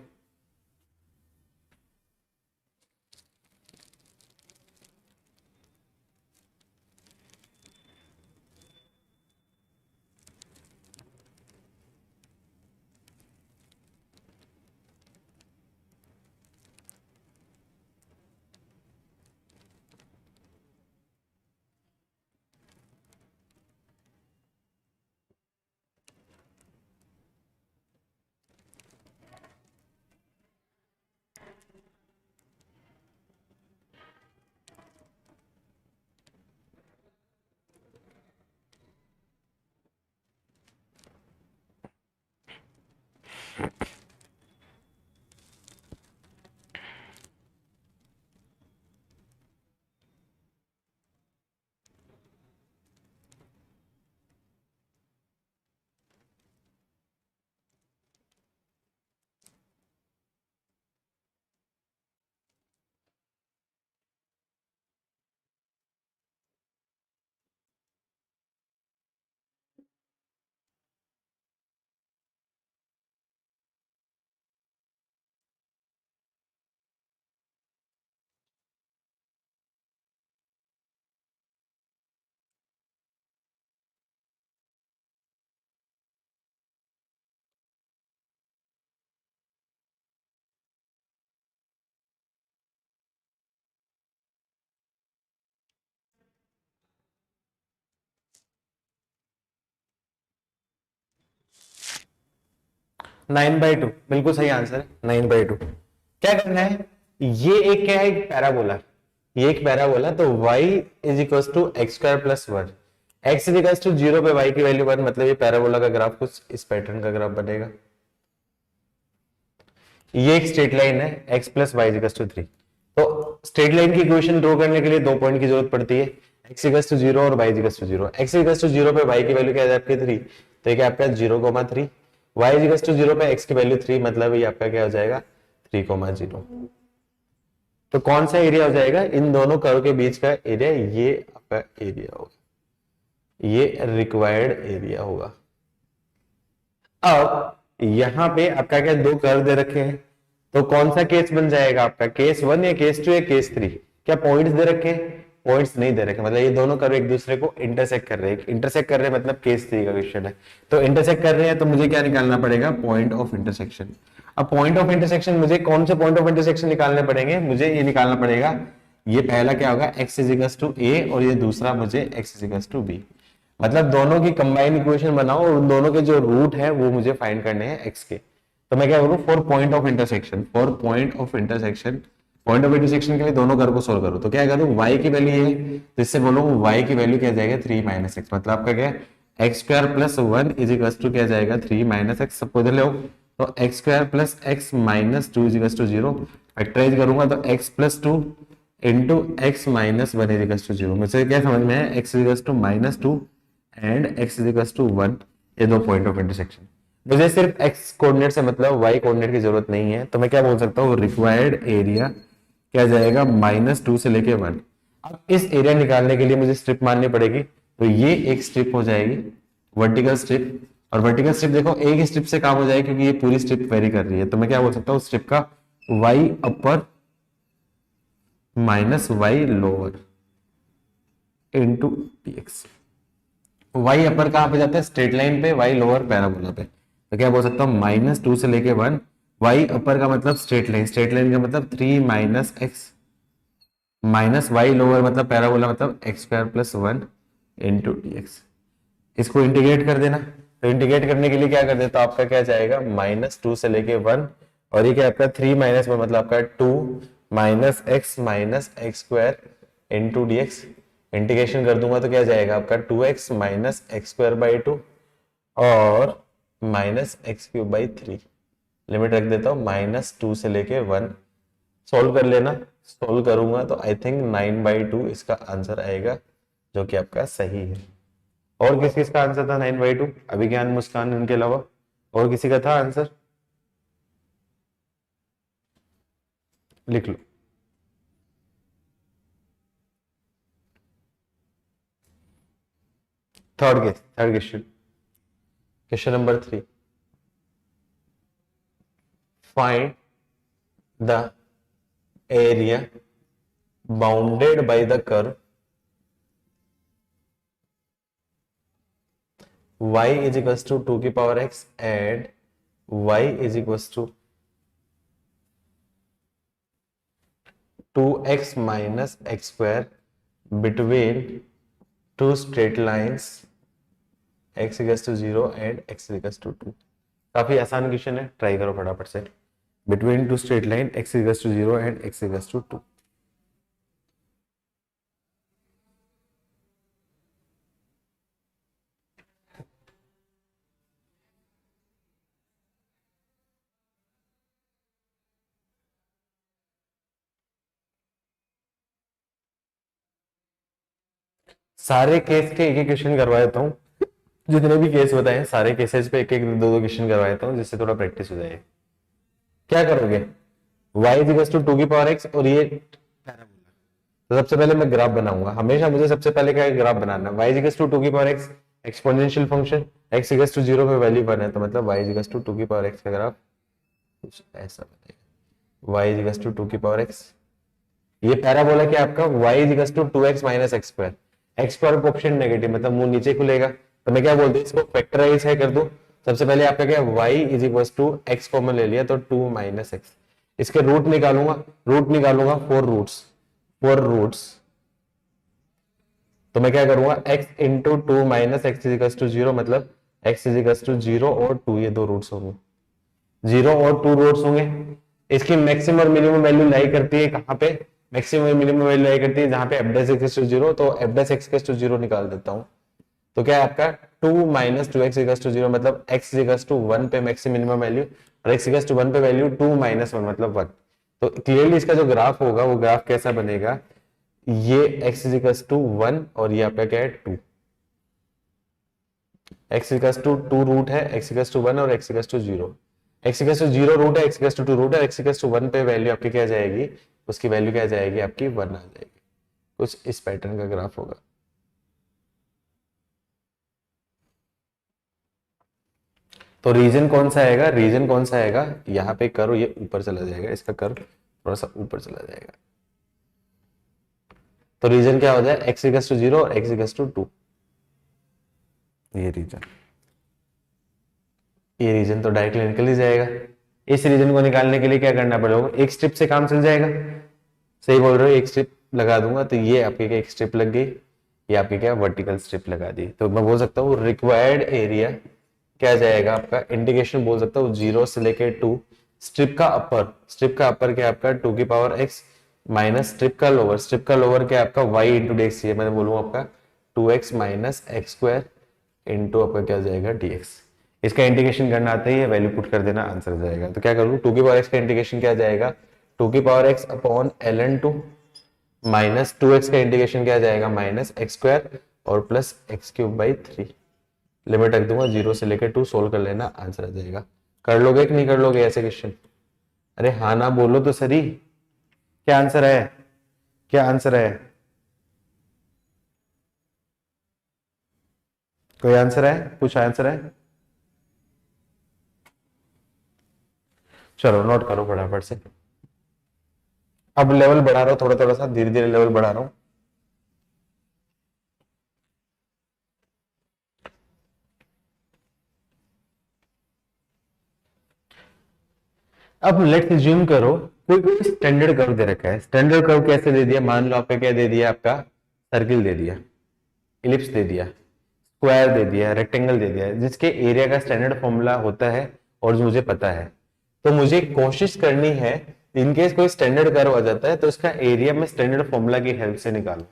नाइन बाई टू बिल्कुल सही आंसर है। 9/2 क्या करना है? ये एक क्या है? एक पैराबोला। ये एक पैराबोला, तो y is equal to x² + 1, x is equal to 0 पे y की वैल्यू 1, मतलब ये पैराबोला का ग्राफ कुछ इस पैटर्न का ग्राफ बनेगा। ये एक स्ट्रेट लाइन है, x + y is equal to 3। तो स्ट्रेट लाइन की इक्वेशन ड्रॉ करने के लिए 2 पॉइंट की जरूरत पड़ती है, x इक्वल टू 0 और y equal to 0। x equal to 0 पे y की वैल्यू क्या है आपकी 3, तो ये क्या आपका 0,3। y इक्वल टू 0 पे x की वैल्यू 3, मतलब ये आपका क्या हो जाएगा 3,0। तो कौन सा एरिया हो जाएगा इन दोनों कर्व के बीच का एरिया? ये आपका एरिया होगा। ये रिक्वायर्ड एरिया होगा। अब यहां पे आपका क्या दो कर्व दे रखे हैं, तो कौन सा केस बन जाएगा आपका, केस 1 या केस 2 या केस 3? क्या पॉइंट्स दे रखे हैं? पॉइंट्स नहीं दे रखे, मतलब ये दोनों कर्व एक दूसरे को इंटरसेक्ट कर रहे हैं। इंटरसेक्ट कर रहे हैं मतलब केस 3 का क्वेश्चन है। तो इंटरसेक्ट कर रहे हैं तो मुझे क्या निकालना पड़ेगा, पॉइंट ऑफ इंटरसेक्शन। अब पॉइंट ऑफ इंटरसेक्शन मुझे कौन से पॉइंट ऑफ इंटरसेक्शन निकालने पड़ेंगे, मुझे ये निकालना पड़ेगा, ये पहला क्या होगा x इजिकल्स टू ए और ये दूसरा मुझे x इजिकल्स टू बी। मतलब दोनों की कंबाइन इक्वेशन बनाओ और उन दोनों के जो रूट है वो मुझे फाइंड करने हैं x के। तो मैं क्या करूं, for point of intersection, for point of intersection, point of intersection के लिए दोनों कर्व को सोल्व करो। तो क्या करूं, y की वैल्यू ये है तो इससे बोलो y की वैल्यू क्या जाएगा 3 माइनस एक्स, मतलब आपका क्या x square plus 1 is equal to क्या जाएगा 3 माइनस एक्स। सबको इधर ले आओ, तो x square plus x minus 2 is equal to 0। Factorise करूंगा तो x plus 2 into x minus 1 is equal to 0। मुझे क्या समझ में है, x is equal to minus 2 and x is equal to 1, ये दो पॉइंट ऑफ इंटरसेक्शन। मुझे सिर्फ x कोऑर्डिनेट से मतलब y कोऑर्डिनेट की जरूरत नहीं है, तो मैं क्या बोल सकता हूँ, रिक्वायर्ड एरिया क्या जाएगा -2 से लेके 1। अब इस एरिया निकालने के लिए मुझे स्ट्रिप मारनी पड़ेगी, तो ये एक स्ट्रिप हो जाएगी वर्टिकल स्ट्रिप, और वर्टिकल स्ट्रिप देखो एक स्ट्रिप से काम हो जाएगी क्योंकि ये पूरी स्ट्रिप वेरी कर रही है। तो मैं क्या बोल सकता हूँ, स्ट्रिप का y अपर minus y lower into dx। y अपर कहां पे जाता है, स्ट्रेट लाइन पे, y लोअर पैराबोला पे। तो क्या बोल सकता हूँ, -2 से लेके 1, y अपर का मतलब स्ट्रेट लाइन, स्ट्रेट लाइन का मतलब 3 minus x minus y lower मतलब पैराबोला मतलब x square plus 1 into dx। इसको इंटीग्रेट कर देना, तो इंटीग्रेट करने के लिए क्या कर देता, आपका क्या जाएगा -2 से लेके 1, और ये क्या आपका 3 माइनस 1 मतलब आपका 2 minus x square into dx। Integration कर दूंगा तो क्या जाएगा आपका 2x minus x square by 2 और minus x cube by 3। Limit रख देता हूँ -2 से लेके 1। सोल्व कर लेना, सोल्व करूंगा तो आई थिंक 9/2 इसका आंसर आएगा, जो कि आपका सही है। और किस किस का आंसर था 9/2? अभिज्ञान, मुस्कान, उनके अलावा और किसी का था आंसर? लिख लो। Third question, question number 3, find the area bounded by the curve y is equals to 2 की power x and y is equals to 2x minus x square between two straight lines x equals to 0 and x equals to 2। काफी आसान question है, try करो फटाफट से। Between two straight line x equals to 0 and x equals to 2। सारे case के एक एक क्वेश्चन करवा देता हूँ, जितने भी केस बताए हैं सारे केसेस पे एक एक दो दो क्वेश्चन करवा देता हूँ, जिससे थोड़ा प्रैक्टिस हो जाए। क्या करोगे, y इक्वल्स टू 2 की पावर x और ये पैराबोला। तो सबसे पहले मैं ग्राफ बनाऊंगा, हमेशा मुझे सबसे पहले क्या ग्राफ बनाना है, y इक्वल्स टू 2 की power x exponential function, x equals to 0 पे वैल्यू 1 है, तो मतलब y इक्वल्स टू 2 की पावर x का ग्राफ कुछ ऐसा बनेगा। y इक्वल्स टू 2 की पावर x, ये पैराबोला क्या आपका y equals to 2x minus x square, x square का ऑप्शन नेगेटिव मतलब मुंह नीचे खुलेगा, तो मैं क्या बोलते हैं इसको फैक्टराइज है कर दूं। सबसे पहले आपका क्या y is equals to x common ले लिया तो 2 माइनस एक्स, इसके रूट निकालूंगा, फोर रूट्स, तो मैं क्या करूंगा x into 2 minus x is equals to 0, मतलब x इज इक्वल्स टू 0 और 2, ये दो रूट्स होंगे, 0 और 2 रूट्स होंगे। इसकी मैक्सिमम और मिनिमम वैल्यू लाई करती है कहां पे, मैक्सिमम और मिनिमम वैल्यू लाई करती है जहां पे f' इक्वल्स टू 0, तो f' इक्वल्स टू 0 निकाल देता हूं। तो क्या है आपका 2 माइनस 2x इक्वल्स टू 0, मतलब x इक्वल्स टू 1 पे मैक्सिमम मिनिमम वैल्यू और x इक्वल्स टू 1 पे वैल्यू 2 माइनस 1 मतलब 1। तो क्लियरली इसका जो ग्राफ होगा वो ग्राफ कैसा बनेगा, ये x इक्वल्स टू 1 और ये आपका क्या है 2, x इक्वल्स टू 2 रूट है, x इक्वल्स टू 1 और x equals to 0, x equals to 0 root है, x इक्वल्स टू 2 रूट है, x इक्वल्स टू 1 पे वैल्यू आपकी क्या जाएगी, उसकी वैल्यू क्या जाएगी आपकी 1 आ जाएगी। कुछ इस पैटर्न का ग्राफ होगा। तो रीजन कौन सा आएगा, रीजन कौन सा आएगा, यहाँ पे कर्व ये ऊपर चला जाएगा, इसका कर्व थोड़ा सा ऊपर चला जाएगा। तो रीजन क्या हो जाए, x इक्वल्स टू 0 और x इक्वल्स टू 2, ये रीजन, ये रीजन तो डायरेक्टली निकल ही जाएगा। इस रीजन को निकालने के लिए क्या करना पड़ेगा, एक स्ट्रिप से काम चल जाएगा। सही बोल रहे हो, एक स्ट्रिप लगा दूंगा तो ये आपके क्या एक स्ट्रिप लग गई, ये आपके क्या वर्टिकल स्ट्रिप लगा दी। तो मैं बोल सकता हूँ रिक्वायर्ड एरिया क्या जाएगा आपका, इंटीग्रेशन बोल सकता हूँ 0 से लेके 2, स्ट्रिप का अपर, स्ट्रिप का अपर क्या आपका 2 की पावर x माइनस स्ट्रिप का लोअर, स्ट्रिप का लोअर क्या आपका y इंटू डी एक्स, मैं बोलूँ आपका 2x minus x square into आपका क्या जाएगा dx। इसका इंटीग्रेशन करना आता है, वैल्यू पुट कर देना, आंसर जाएगा। तो क्या करूँ, 2 की पावर x का इंटीग्रेशन क्या जाएगा, 2 की power x upon ln2 minus 2x का इंटीग्रेशन क्या जाएगा, माइनस एक्स स्क्वायर और plus x cube by 3। Limit रख दूंगा 0 से लेकर 2, सोल्व कर लेना, आंसर आ जाएगा। कर लोगे कि नहीं कर लोगे ऐसे क्वेश्चन, अरे हाँ ना बोलो तो सही, क्या आंसर है, क्या आंसर है, कोई आंसर है, कुछ आंसर है, चलो नोट करो फटाफट से। अब लेवल बढ़ा रहा हूं, थोड़ा थोड़ा सा धीरे धीरे लेवल बढ़ा रहा हूं। अब लेट्स अज्यूम करो कोई स्टैंडर्ड कर्व दे रखा है, स्टैंडर्ड कर्व कैसे दे दिया, मान लो आपका क्या दे दिया, आपका सर्किल दे दिया, इलिप्स दे दिया, स्क्वायर दे दिया, रेक्टेंगल दे दिया, जिसके एरिया का स्टैंडर्ड फॉर्मूला होता है और जो मुझे पता है। तो मुझे कोशिश करनी है, इनकेस कोई स्टैंडर्ड कर्व आ जाता है तो इसका एरिया में स्टैंडर्ड फॉर्मूला की हेल्प से निकालूं,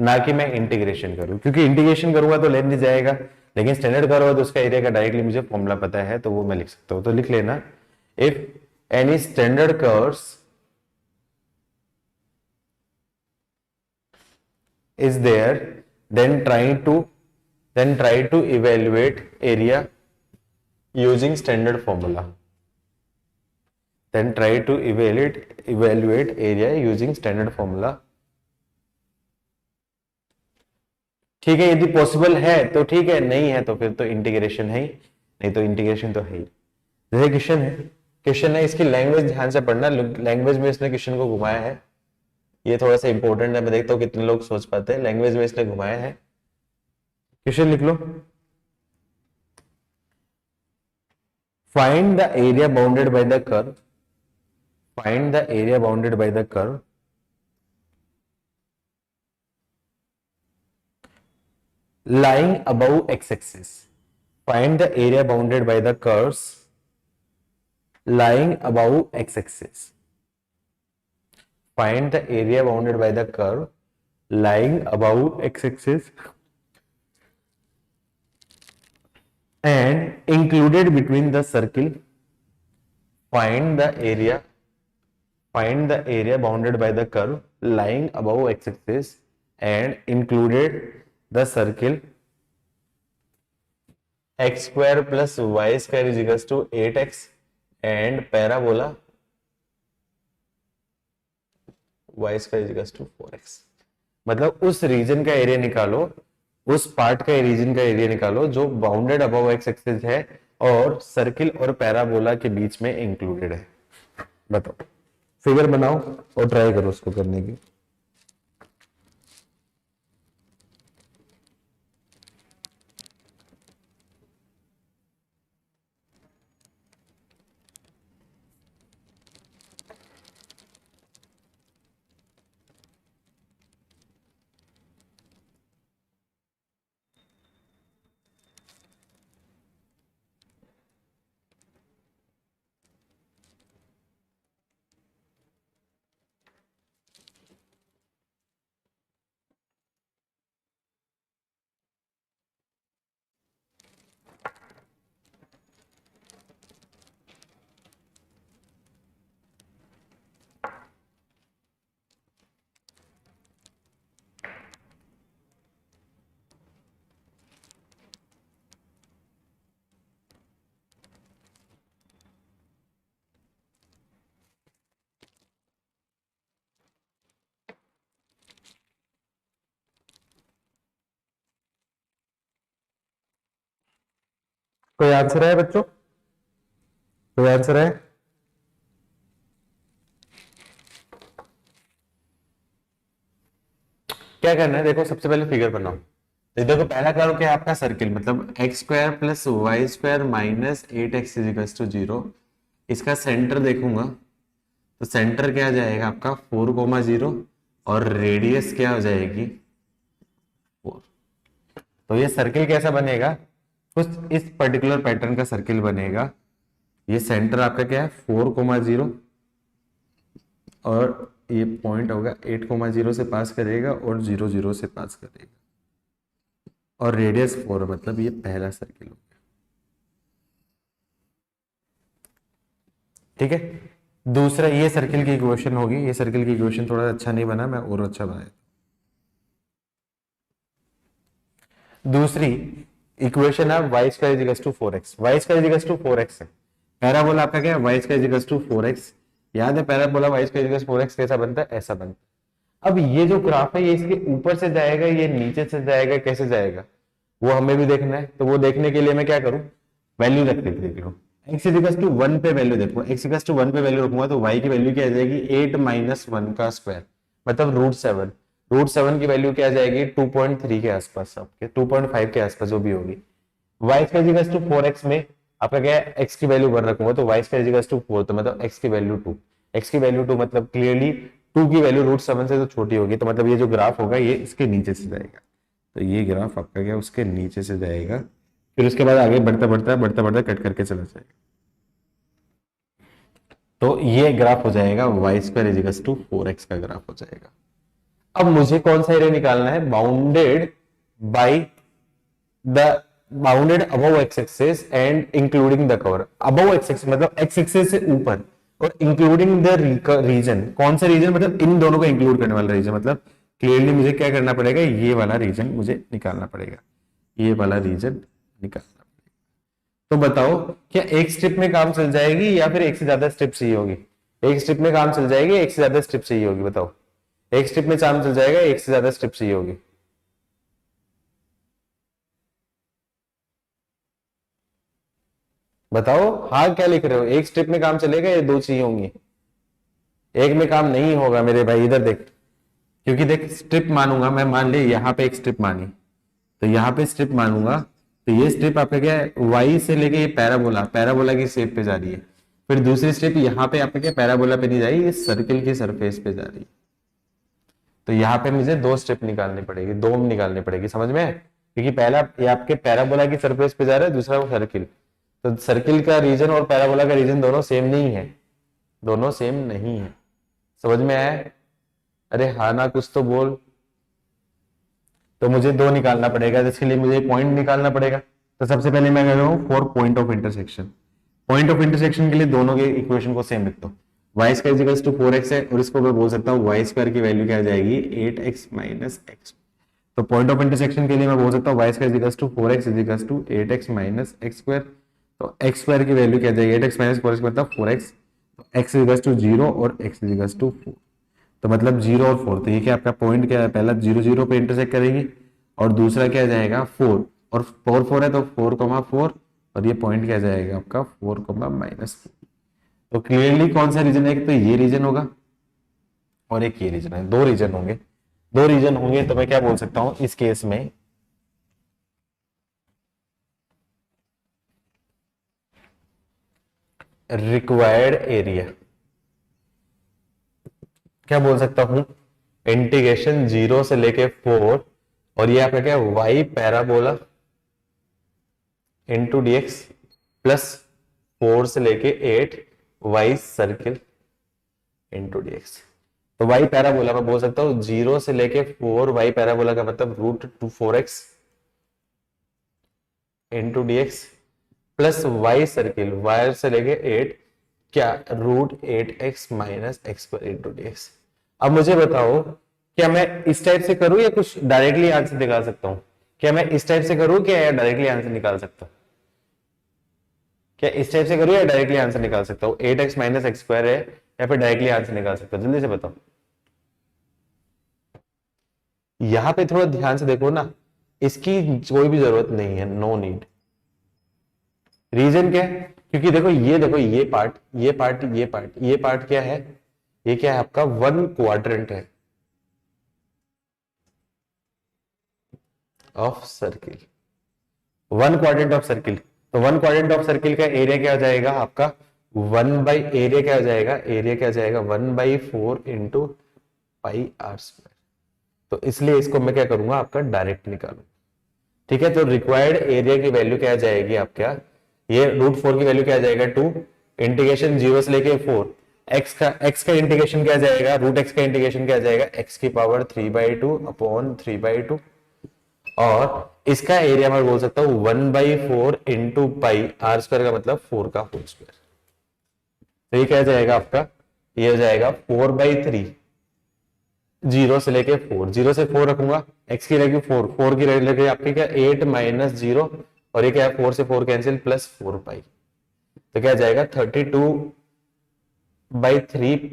ना कि मैं इंटीग्रेशन करूं, क्योंकि इंटीग्रेशन करूंगा तो लेंथ जाएगा, लेकिन स्टैंडर्ड कर्व है तो उसका एरिया का डायरेक्टली मुझे फॉर्मूला पता है, तो वो मैं लिख सकता हूं। तो लिख लेना, if any standard curves is there, then try to evaluate area using standard formula, then try to evaluate area using standard formula। ठीक है, यदि पॉसिबल है तो ठीक है, नहीं है तो फिर तो इंटीग्रेशन है ही, नहीं तो इंटीग्रेशन तो है ही। जैसे क्वेश्चन है, क्वेश्चन है, इसकी लैंग्वेज ध्यान से पढ़ना, लैंग्वेज में इसने क्वेश्चन को घुमाया है, ये थोड़ा सा इंपॉर्टेंट है, मैं देखता हूँ कितने लोग सोच पाते हैं। लैंग्वेज में इसने घुमाया है, क्वेश्चन लिख लो, find the area bounded by the curve, find the area bounded by the curve lying above x-axis, find the area bounded by the curves lying above x-axis, find the area bounded by the curve lying above x-axis and included between the circle, find the area bounded by the curve lying above x-axis and included the circle x square plus y square is equals to 8x and parabola y square is equals to 4x। मतलब उस reason का area निकालो, उस part का reason का area निकालो जो bounded above x axis है और सर्किल और पैराबोला के बीच में इंक्लूडेड है। बताओ, फिगर बनाओ और ट्राई करो उसको करने की। कोई आंसर है बच्चों? तो आंसर है क्या करना है, देखो सबसे पहले फिगर बनाओ। तो देखो पहला करो क्या आपका सर्किल, मतलब x square plus y square minus 8x equals to 0। इसका सेंटर देखूंगा तो सेंटर क्या आ जाएगा आपका 4,0 और रेडियस क्या हो जाएगी 4। तो ये सर्किल कैसा बनेगा, कुछ इस पर्टिकुलर पैटर्न का सर्किल बनेगा। ये सेंटर आपका क्या है 4,0 और ये पॉइंट होगा 8,0 से पास करेगा और 0,0 से पास करेगा और रेडियस 4, मतलब ये पहला सर्किल हो गया। ठीक है, दूसरा ये सर्किल की इक्वेशन होगी, ये सर्किल की इक्वेशन थोड़ा अच्छा नहीं बना, मैं और अच्छा बनाया। दूसरी इक्वेशन है y square equals to 4x, y square equals to 4x है। पैराबोला आपका क्या है y square equals to 4x। याद है पैराबोला वाई स्क्वायर इजिकल्स 4x कैसा बनता है, ऐसा बनता है। अब ये जो ग्राफ है ये इसके ऊपर से जाएगा, ये नीचे से जाएगा, कैसे जाएगा वो हमें भी देखना है। तो वो देखने के लिए मैं क्या करूं, वैल्यू रख देती हूँ। एक्स इजिकल्स टू 1 पे वैल्यू देखो, एक्स इजिकल्स टू 1 पे वैल्यू रखूंगा तो y की वैल्यू क्या आ जाएगी 8 माइनस 1 का स्क्वायर, मतलब √7। √7 की वैल्यू क्या आ जाएगी 2.3 के आसपास, आपके 2.5 के आसपास जो भी होगी। y square equals to 4x में आपका क्या है x की वैल्यू 1 रखूंगा तो y स्क्वायर इजिकल्स टू 4, तो मतलब x की वैल्यू 2, x की वैल्यू 2 मतलब क्लियरली 2 की वैल्यू √7 से तो छोटी होगी, तो मतलब ये जो ग्राफ होगा ये इसके नीचे से जाएगा। तो ये ग्राफ आपका क्या उसके नीचे से जाएगा, फिर उसके बाद आगे बढ़ता बढ़ता बढ़ता बढ़ता कट करके चला जाएगा। तो ये ग्राफ हो जाएगा Y square equals to 4x का ग्राफ हो जाएगा। अब मुझे कौन सा एरिया निकालना है, bounded by the bounded above x axis and including the cover. Above x axis मतलब एक्स एक्सिस से ऊपर और इंक्लूडिंग द रीजन, कौन सा रीजन, मतलब इन दोनों को इंक्लूड करने वाला रीजन, मतलब क्लियरली मुझे क्या करना पड़ेगा, ये वाला रीजन मुझे निकालना पड़ेगा, ये वाला रीजन निकालना पड़ेगा। तो बताओ क्या एक स्ट्रिप में काम चल जाएगी या फिर एक से ज्यादा स्ट्रिप चाहिए होगी, एक स्ट्रिप में काम चल जाएगी, एक से ज्यादा स्ट्रिप चाहिए होगी, बताओ एक स्ट्रिप में काम चल जाएगा, एक से ज्यादा स्ट्रिप चाहिए होगी। बताओ हाँ क्या लिख रहे हो, एक स्ट्रिप में काम चलेगा या दो चाहिए होंगी, एक में काम नहीं होगा मेरे भाई, इधर देख, क्योंकि देख स्ट्रिप मानूंगा मैं, मान ले यहाँ पे एक स्ट्रिप मानी तो यहाँ पे स्ट्रिप मानूंगा तो ये स्ट्रिप आपका क्या है वाई से लेके ये पैराबोला, पैराबोला की शेप पे जा रही है, फिर दूसरी स्ट्रिप यहाँ पे आपका क्या पैराबोला पे नहीं जा रही, ये सर्किल की सरफेस पे जा रही है। तो यहाँ पे मुझे दो स्ट्रिप निकालनी पड़ेगी, दो निकालनी पड़ेगी, समझ में है? क्योंकि पहला ये आपके पैराबोला की सरफेस पे जा रहा है, दूसरा वो सर्किल, तो सर्किल का रीजन और पैराबोला का रीजन दोनों सेम नहीं है, दोनों सेम नहीं है, समझ में आया? अरे हाँ ना कुछ तो बोल। तो मुझे दो निकालना पड़ेगा, जिसके लिए मुझे पॉइंट निकालना पड़ेगा। तो सबसे पहले मैं कर रहा हूँ for point of intersection, point of intersection के लिए दोनों के इक्वेशन को सेम लिख दो। Y square equals to 4x है और इसको मैं बोल सकता हूँ वाई स्क्वायर की वैल्यू क्या आ जाएगी 8x माइनस एक्स। तो पॉइंट ऑफ इंटरसेक्शन के लिए मैं बोल सकता हूँ y square equals to 4x equals to 8x minus x square. तो एक्स स्क्वायर की वैल्यू क्या आ जाएगी 8x माइनस 4x मतलब 4x, तो x इक्वल्स टू 0 और x इक्वल्स टू 4, तो मतलब 0 और 4, तो ये क्या आपका पॉइंट क्या है, पहला 0 0 पे इंटरसेक्ट करेगी और दूसरा क्या जाएगा 4, और 4 4 है तो 4,4, और ये पॉइंट क्या जाएगा आपका 4,-4। तो क्लियरली कौन सा रीजन है, तो ये रीजन होगा और एक ये रीजन है, दो रीजन होंगे, दो रीजन होंगे। तो मैं क्या बोल सकता हूं इस केस में, रिक्वायर्ड एरिया क्या बोल सकता हूं, इंटीग्रेशन 0 से लेके 4 और ये आपका क्या y parabola into dx plus 4 से लेके 8 वाई सर्किल इंटू dx। तो वाई पैराबोला मैं बोल सकता हूं 0 से लेके 4 वाई पैराबोला का मतलब √4x into dx plus y circle y से लेके 8 क्या √8x minus x square into dx। अब मुझे बताओ क्या मैं इस टाइप से करूं या कुछ डायरेक्टली आंसर निकाल सकता हूं, क्या मैं इस टाइप से करूं क्या डायरेक्टली आंसर निकाल सकता हूं, क्या इस टाइप से करूं या डायरेक्टली आंसर निकाल सकता हूं, 8x माइनस एक्स स्क्वायर है या फिर डायरेक्टली आंसर निकाल सकता हूं, जल्दी से बताओ। यहां पे थोड़ा ध्यान से देखो ना, इसकी कोई भी जरूरत नहीं है, नो नीड। रीजन क्या है क्योंकि देखो ये पार्ट ये पार्ट ये पार्ट ये पार्ट क्या है, ये क्या है आपका वन क्वाड्रेंट है of circle, one quadrant of circle. तो वन क्वाड्रेंट ऑफ सर्किल का एरिया क्या हो जाएगा आपका, वन बाई एरिया क्या हो जाएगा, एरिया क्या हो जाएगा 1/4 इंटू पाई आर स्क्वायर। तो इसलिए इसको मैं क्या करूंगा आपका डायरेक्ट निकालू। ठीक है, तो रिक्वायर्ड एरिया की वैल्यू क्या आ जाएगी आपका, ये √4 की वैल्यू क्या आ जाएगा 2 इंटीग्रेशन 0 से लेके 4 एक्स का इंटीग्रेशन क्या आ जाएगा, √x का इंटीग्रेशन क्या आ जाएगा x की पावर 3/2 अपॉन 3/2 और इसका एरिया मैं बोल सकता हूं 1/4 इंटू पाई आर स्क्वायर का मतलब 4 का होल स्क्वायर। तो ये क्या आ जाएगा आपका, ये हो जाएगा 4/3 0 से लेके 4, 0 से 4 रखूंगा, x की रहेगी 4, 4 की रहेगी आपकी क्या 8 माइनस 0 और ये क्या है 4 से 4 कैंसिल प्लस 4 पाई। तो क्या जाएगा 32/3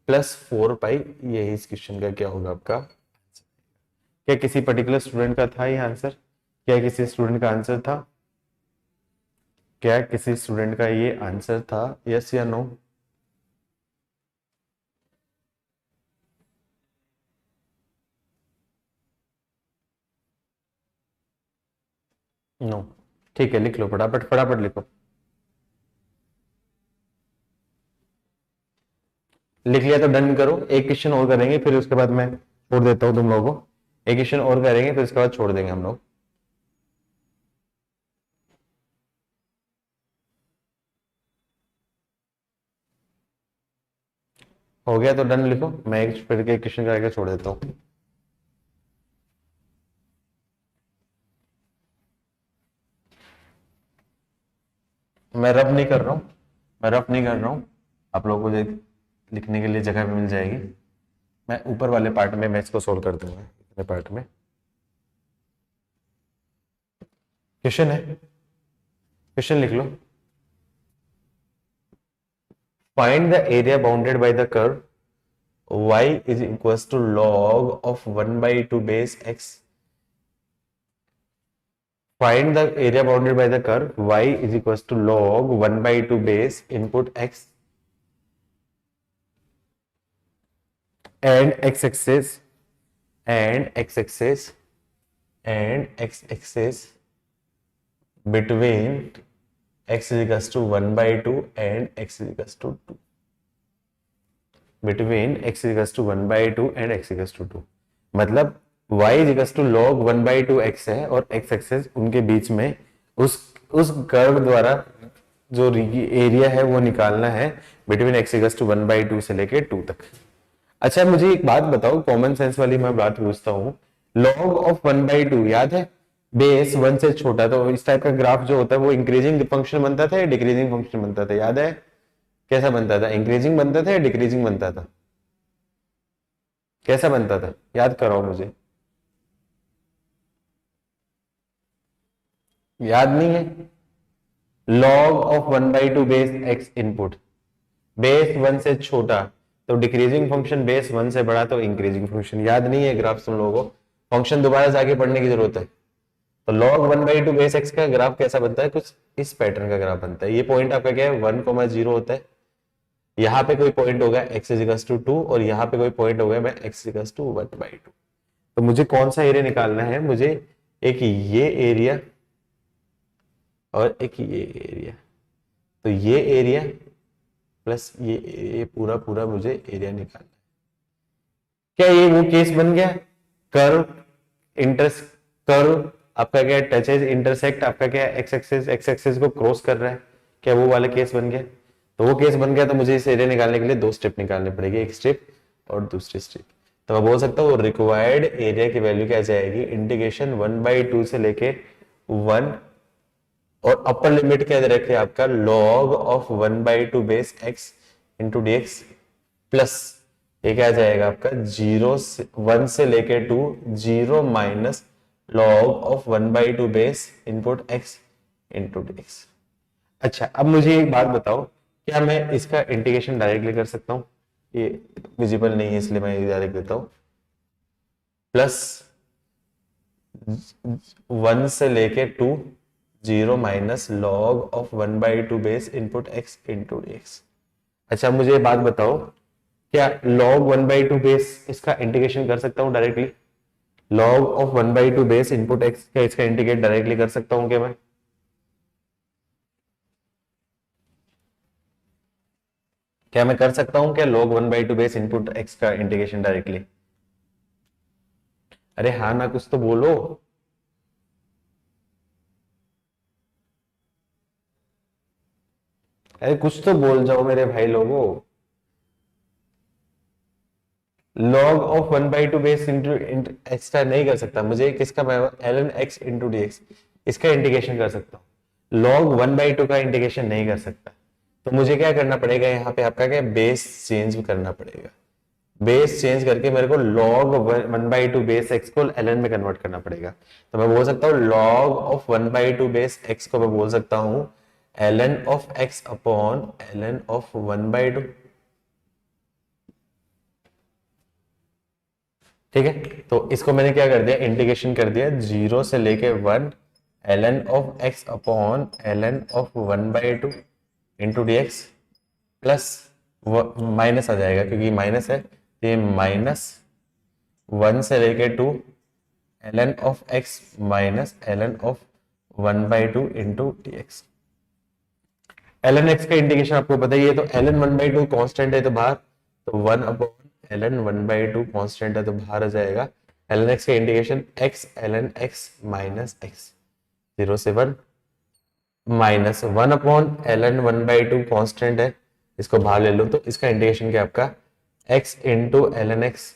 प्लस 4 पाई। यही इस क्वेश्चन का क्या होगा आपका। क्या किसी पर्टिकुलर स्टूडेंट का था ये आंसर, क्या किसी स्टूडेंट का आंसर था, क्या किसी स्टूडेंट का ये आंसर था, यस या नो। नो, ठीक है लिख लो फटाफट फटाफट लिखो, लिख लिया तो डन करो। एक क्वेश्चन और करेंगे फिर उसके बाद मैं छोड़ देता हूं तुम लोगों को, एक क्वेश्चन और करेंगे फिर उसके बाद छोड़ देंगे हम लोग। हो गया तो डन लिखो, मैं एक फिर के क्वेश्चन करके छोड़ देता हूँ। मैं रब नहीं कर रहा हूँ, मैं रफ नहीं कर रहा हूँ, आप लोगों को लिखने के लिए जगह भी मिल जाएगी। मैं ऊपर वाले पार्ट में मैं इसको सोल्व कर दूंगा, इतने पार्ट में क्वेश्चन है, क्वेश्चन लिख लो। Find the area bounded by the curve y is equals to log of 1/2 base x. Find the area bounded by the curve y is equals to log 1/2 base input x and x-axis and x-axis and x-axis between x is equals to 1/2 and x is equals to 2, between x is equals to 1/2 and x is equals to 2, मतलब y is equals to log 1/2 x है और x access उनके बीच में उस curve द्वारा जो area है वो निकालना है बिटवीन x इक्वल्स टू 1/2 से लेके 2 तक। अच्छा मुझे एक बात बताओ, कॉमन सेंस वाली मैं बात पूछता हूँ, log ऑफ 1/2 याद है, बेस 1 से छोटा, तो इस टाइप का ग्राफ जो होता है वो इंक्रीजिंग फंक्शन बनता था या डिक्रीजिंग फंक्शन बनता था, याद है कैसा बनता था, इंक्रीजिंग बनता था या डिक्रीजिंग बनता था, कैसा बनता था याद कराओ मुझे, याद नहीं है। log of 1/2 base x input, base 1 से छोटा तो डिक्रीजिंग फंक्शन, बेस 1 से बड़ा तो इंक्रीजिंग फंक्शन। याद नहीं है ग्राफ तुम लोगों को, फंक्शन दोबारा से आगे पढ़ने की जरूरत है। तो log 1/2 बेस x का ग्राफ कैसा बनता है, कुछ इस पैटर्न का ग्राफ बनता है। ये पॉइंट आपका क्या है 1,0 होता है, यहाँ पे कोई पॉइंट होगा x इक्वल्स टू 2 और यहाँ पे कोई पॉइंट होगा मैं x इक्वल्स टू 1/2। तो मुझे कौन सा एरिया निकालना है, मुझे एक ये एरिया और एक ये एरिया, तो ये एरिया प्लस ये पूरा पूरा मुझे एरिया निकालना है। क्या ये वो केस बन गया, कर्व कर्व आपका क्या टचेज इंटरसेक्ट आपका क्या एक्स एक्सेस को क्रॉस कर रहा है, क्या वो वाला केस बन गया। तो वो केस बन गया तो मुझे इस एरिया निकालने के लिए 2 स्टेप निकालने पड़ेगी, एक स्टेप और दूसरी स्टेप। तो मैं बोल सकता हूँ रिक्वायर्ड एरिया की वैल्यू क्या जाएगी, इंटीग्रेशन 1/2 से लेके 1 और अपर लिमिट क्या दे रखे आपका log of 1/2 base x into d x plus ये क्या जाएगा आपका 1 से लेके 2 0 minus log of 1/2 base input x into d x. अच्छा अब मुझे एक बात बताओ, क्या मैं इसका इंटीग्रेशन डायरेक्टली कर सकता हूं, ये विजिबल नहीं है इसलिए मैं डायरेक्ट देता हूं, प्लस 1 से लेके 2 0 minus log of 1/2 base input x into dx। अच्छा मुझे ये बात बताओ, क्या log 1/2 बेस इसका इंटीग्रेशन कर सकता हूँ directly? log of 1/2 base input x का इसका इंटीग्रेट डायरेक्टली कर सकता हूँ क्या मैं? क्या मैं कर सकता हूँ क्या log 1/2 बेस इनपुट x का इंटीग्रेशन डायरेक्टली? अरे हाँ ना, कुछ तो बोलो। अरे कुछ तो बोल जाओ मेरे भाई लोगों। log of 1/2 base into extra नहीं कर सकता, मुझे किसका ln x into d x, इसका इंटीग्रेशन कर सकता हूँ। log 1/2 का इंटीग्रेशन नहीं कर सकता, तो मुझे क्या करना पड़ेगा यहाँ पे, आपका क्या बेस चेंज करना पड़ेगा। बेस चेंज करके मेरे को log 1/2 बेस x को ln में कन्वर्ट करना पड़ेगा। तो मैं बोल सकता हूँ log ऑफ 1/2 बेस x को मैं बोल सकता हूँ ln of x upon ln of 1/2। ठीक है, तो इसको मैंने क्या कर दिया, इंटीग्रेशन कर दिया 0 से लेके 1 ln of x upon ln of 1/2 into d x plus minus आ जाएगा क्योंकि माइनस है, ये माइनस 1 से लेके 2 ln of x minus ln of 1/2 into d x. ln x का इंटीग्रेशन आपको पता ही है, तो ln 1/2 कांस्टेंट है तो बाहर, तो 1 अपॉन ln 1/2 कांस्टेंट है तो बाहर आ जाएगा। ln x का integration x ln x minus x 0 से 1 माइनस 1 अपॉन ln 1/2 कांस्टेंट है, इसको बाहर ले लो, तो इसका इंटीग्रेशन क्या आपका x into ln x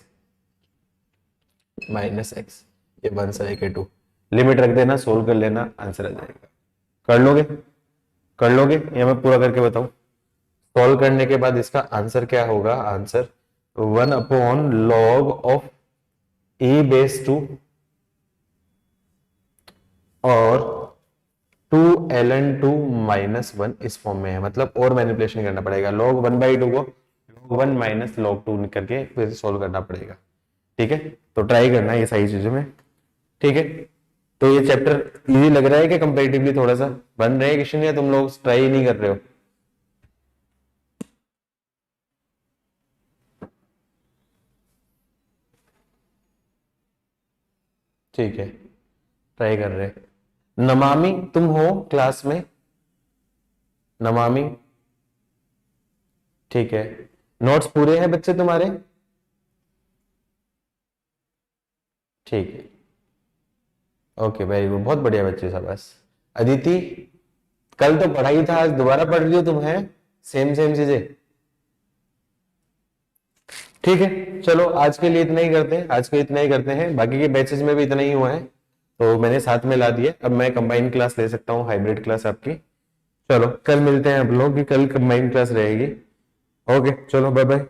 minus x, ये 1 से लेके 2, लिमिट रख देना, सोल्व कर लेना, आंसर आ जाएगा। कर लोगे? कर लोगे या मैं पूरा करके बताऊं? सॉल्व करने के बाद इसका आंसर क्या होगा, answer 1 upon log of e base 2 और 2 ln 2 माइनस 1 इस फॉर्म में है, मतलब और मैनिपुलेशन करना पड़ेगा, log 1/2 को log 1 माइनस log 2 करके फिर सॉल्व करना पड़ेगा। ठीक है, तो ट्राई करना ये सारी चीजों में। ठीक है, तो ये चैप्टर इजी लग रहा है कि कंपैरेटिवली थोड़ा सा बन रहे हैं क्वेश्चन, या तुम लोग ट्राई नहीं कर रहे हो? ठीक है, ट्राई कर रहे हैं। नमामि तुम हो क्लास में? नमामि ठीक है, नोट्स पूरे हैं बच्चे तुम्हारे? ठीक है, ओके वेरी गुड, बहुत बढ़िया बच्चे सब। बस अदिति, कल तो पढ़ाई था, आज दोबारा पढ़ रही हो तुम? है सेम सेम चीजें? ठीक है, चलो आज के लिए इतना ही करते हैं, आज के इतना ही करते हैं, बाकी के बैचेस में भी इतना ही हुआ है, तो मैंने साथ में ला दिया। अब मैं कंबाइन क्लास ले सकता हूँ, हाइब्रिड क्लास आपकी। चलो कल मिलते हैं आप लोग, कि कल कंबाइन क्लास रहेगी। ओके चलो बाय बाय।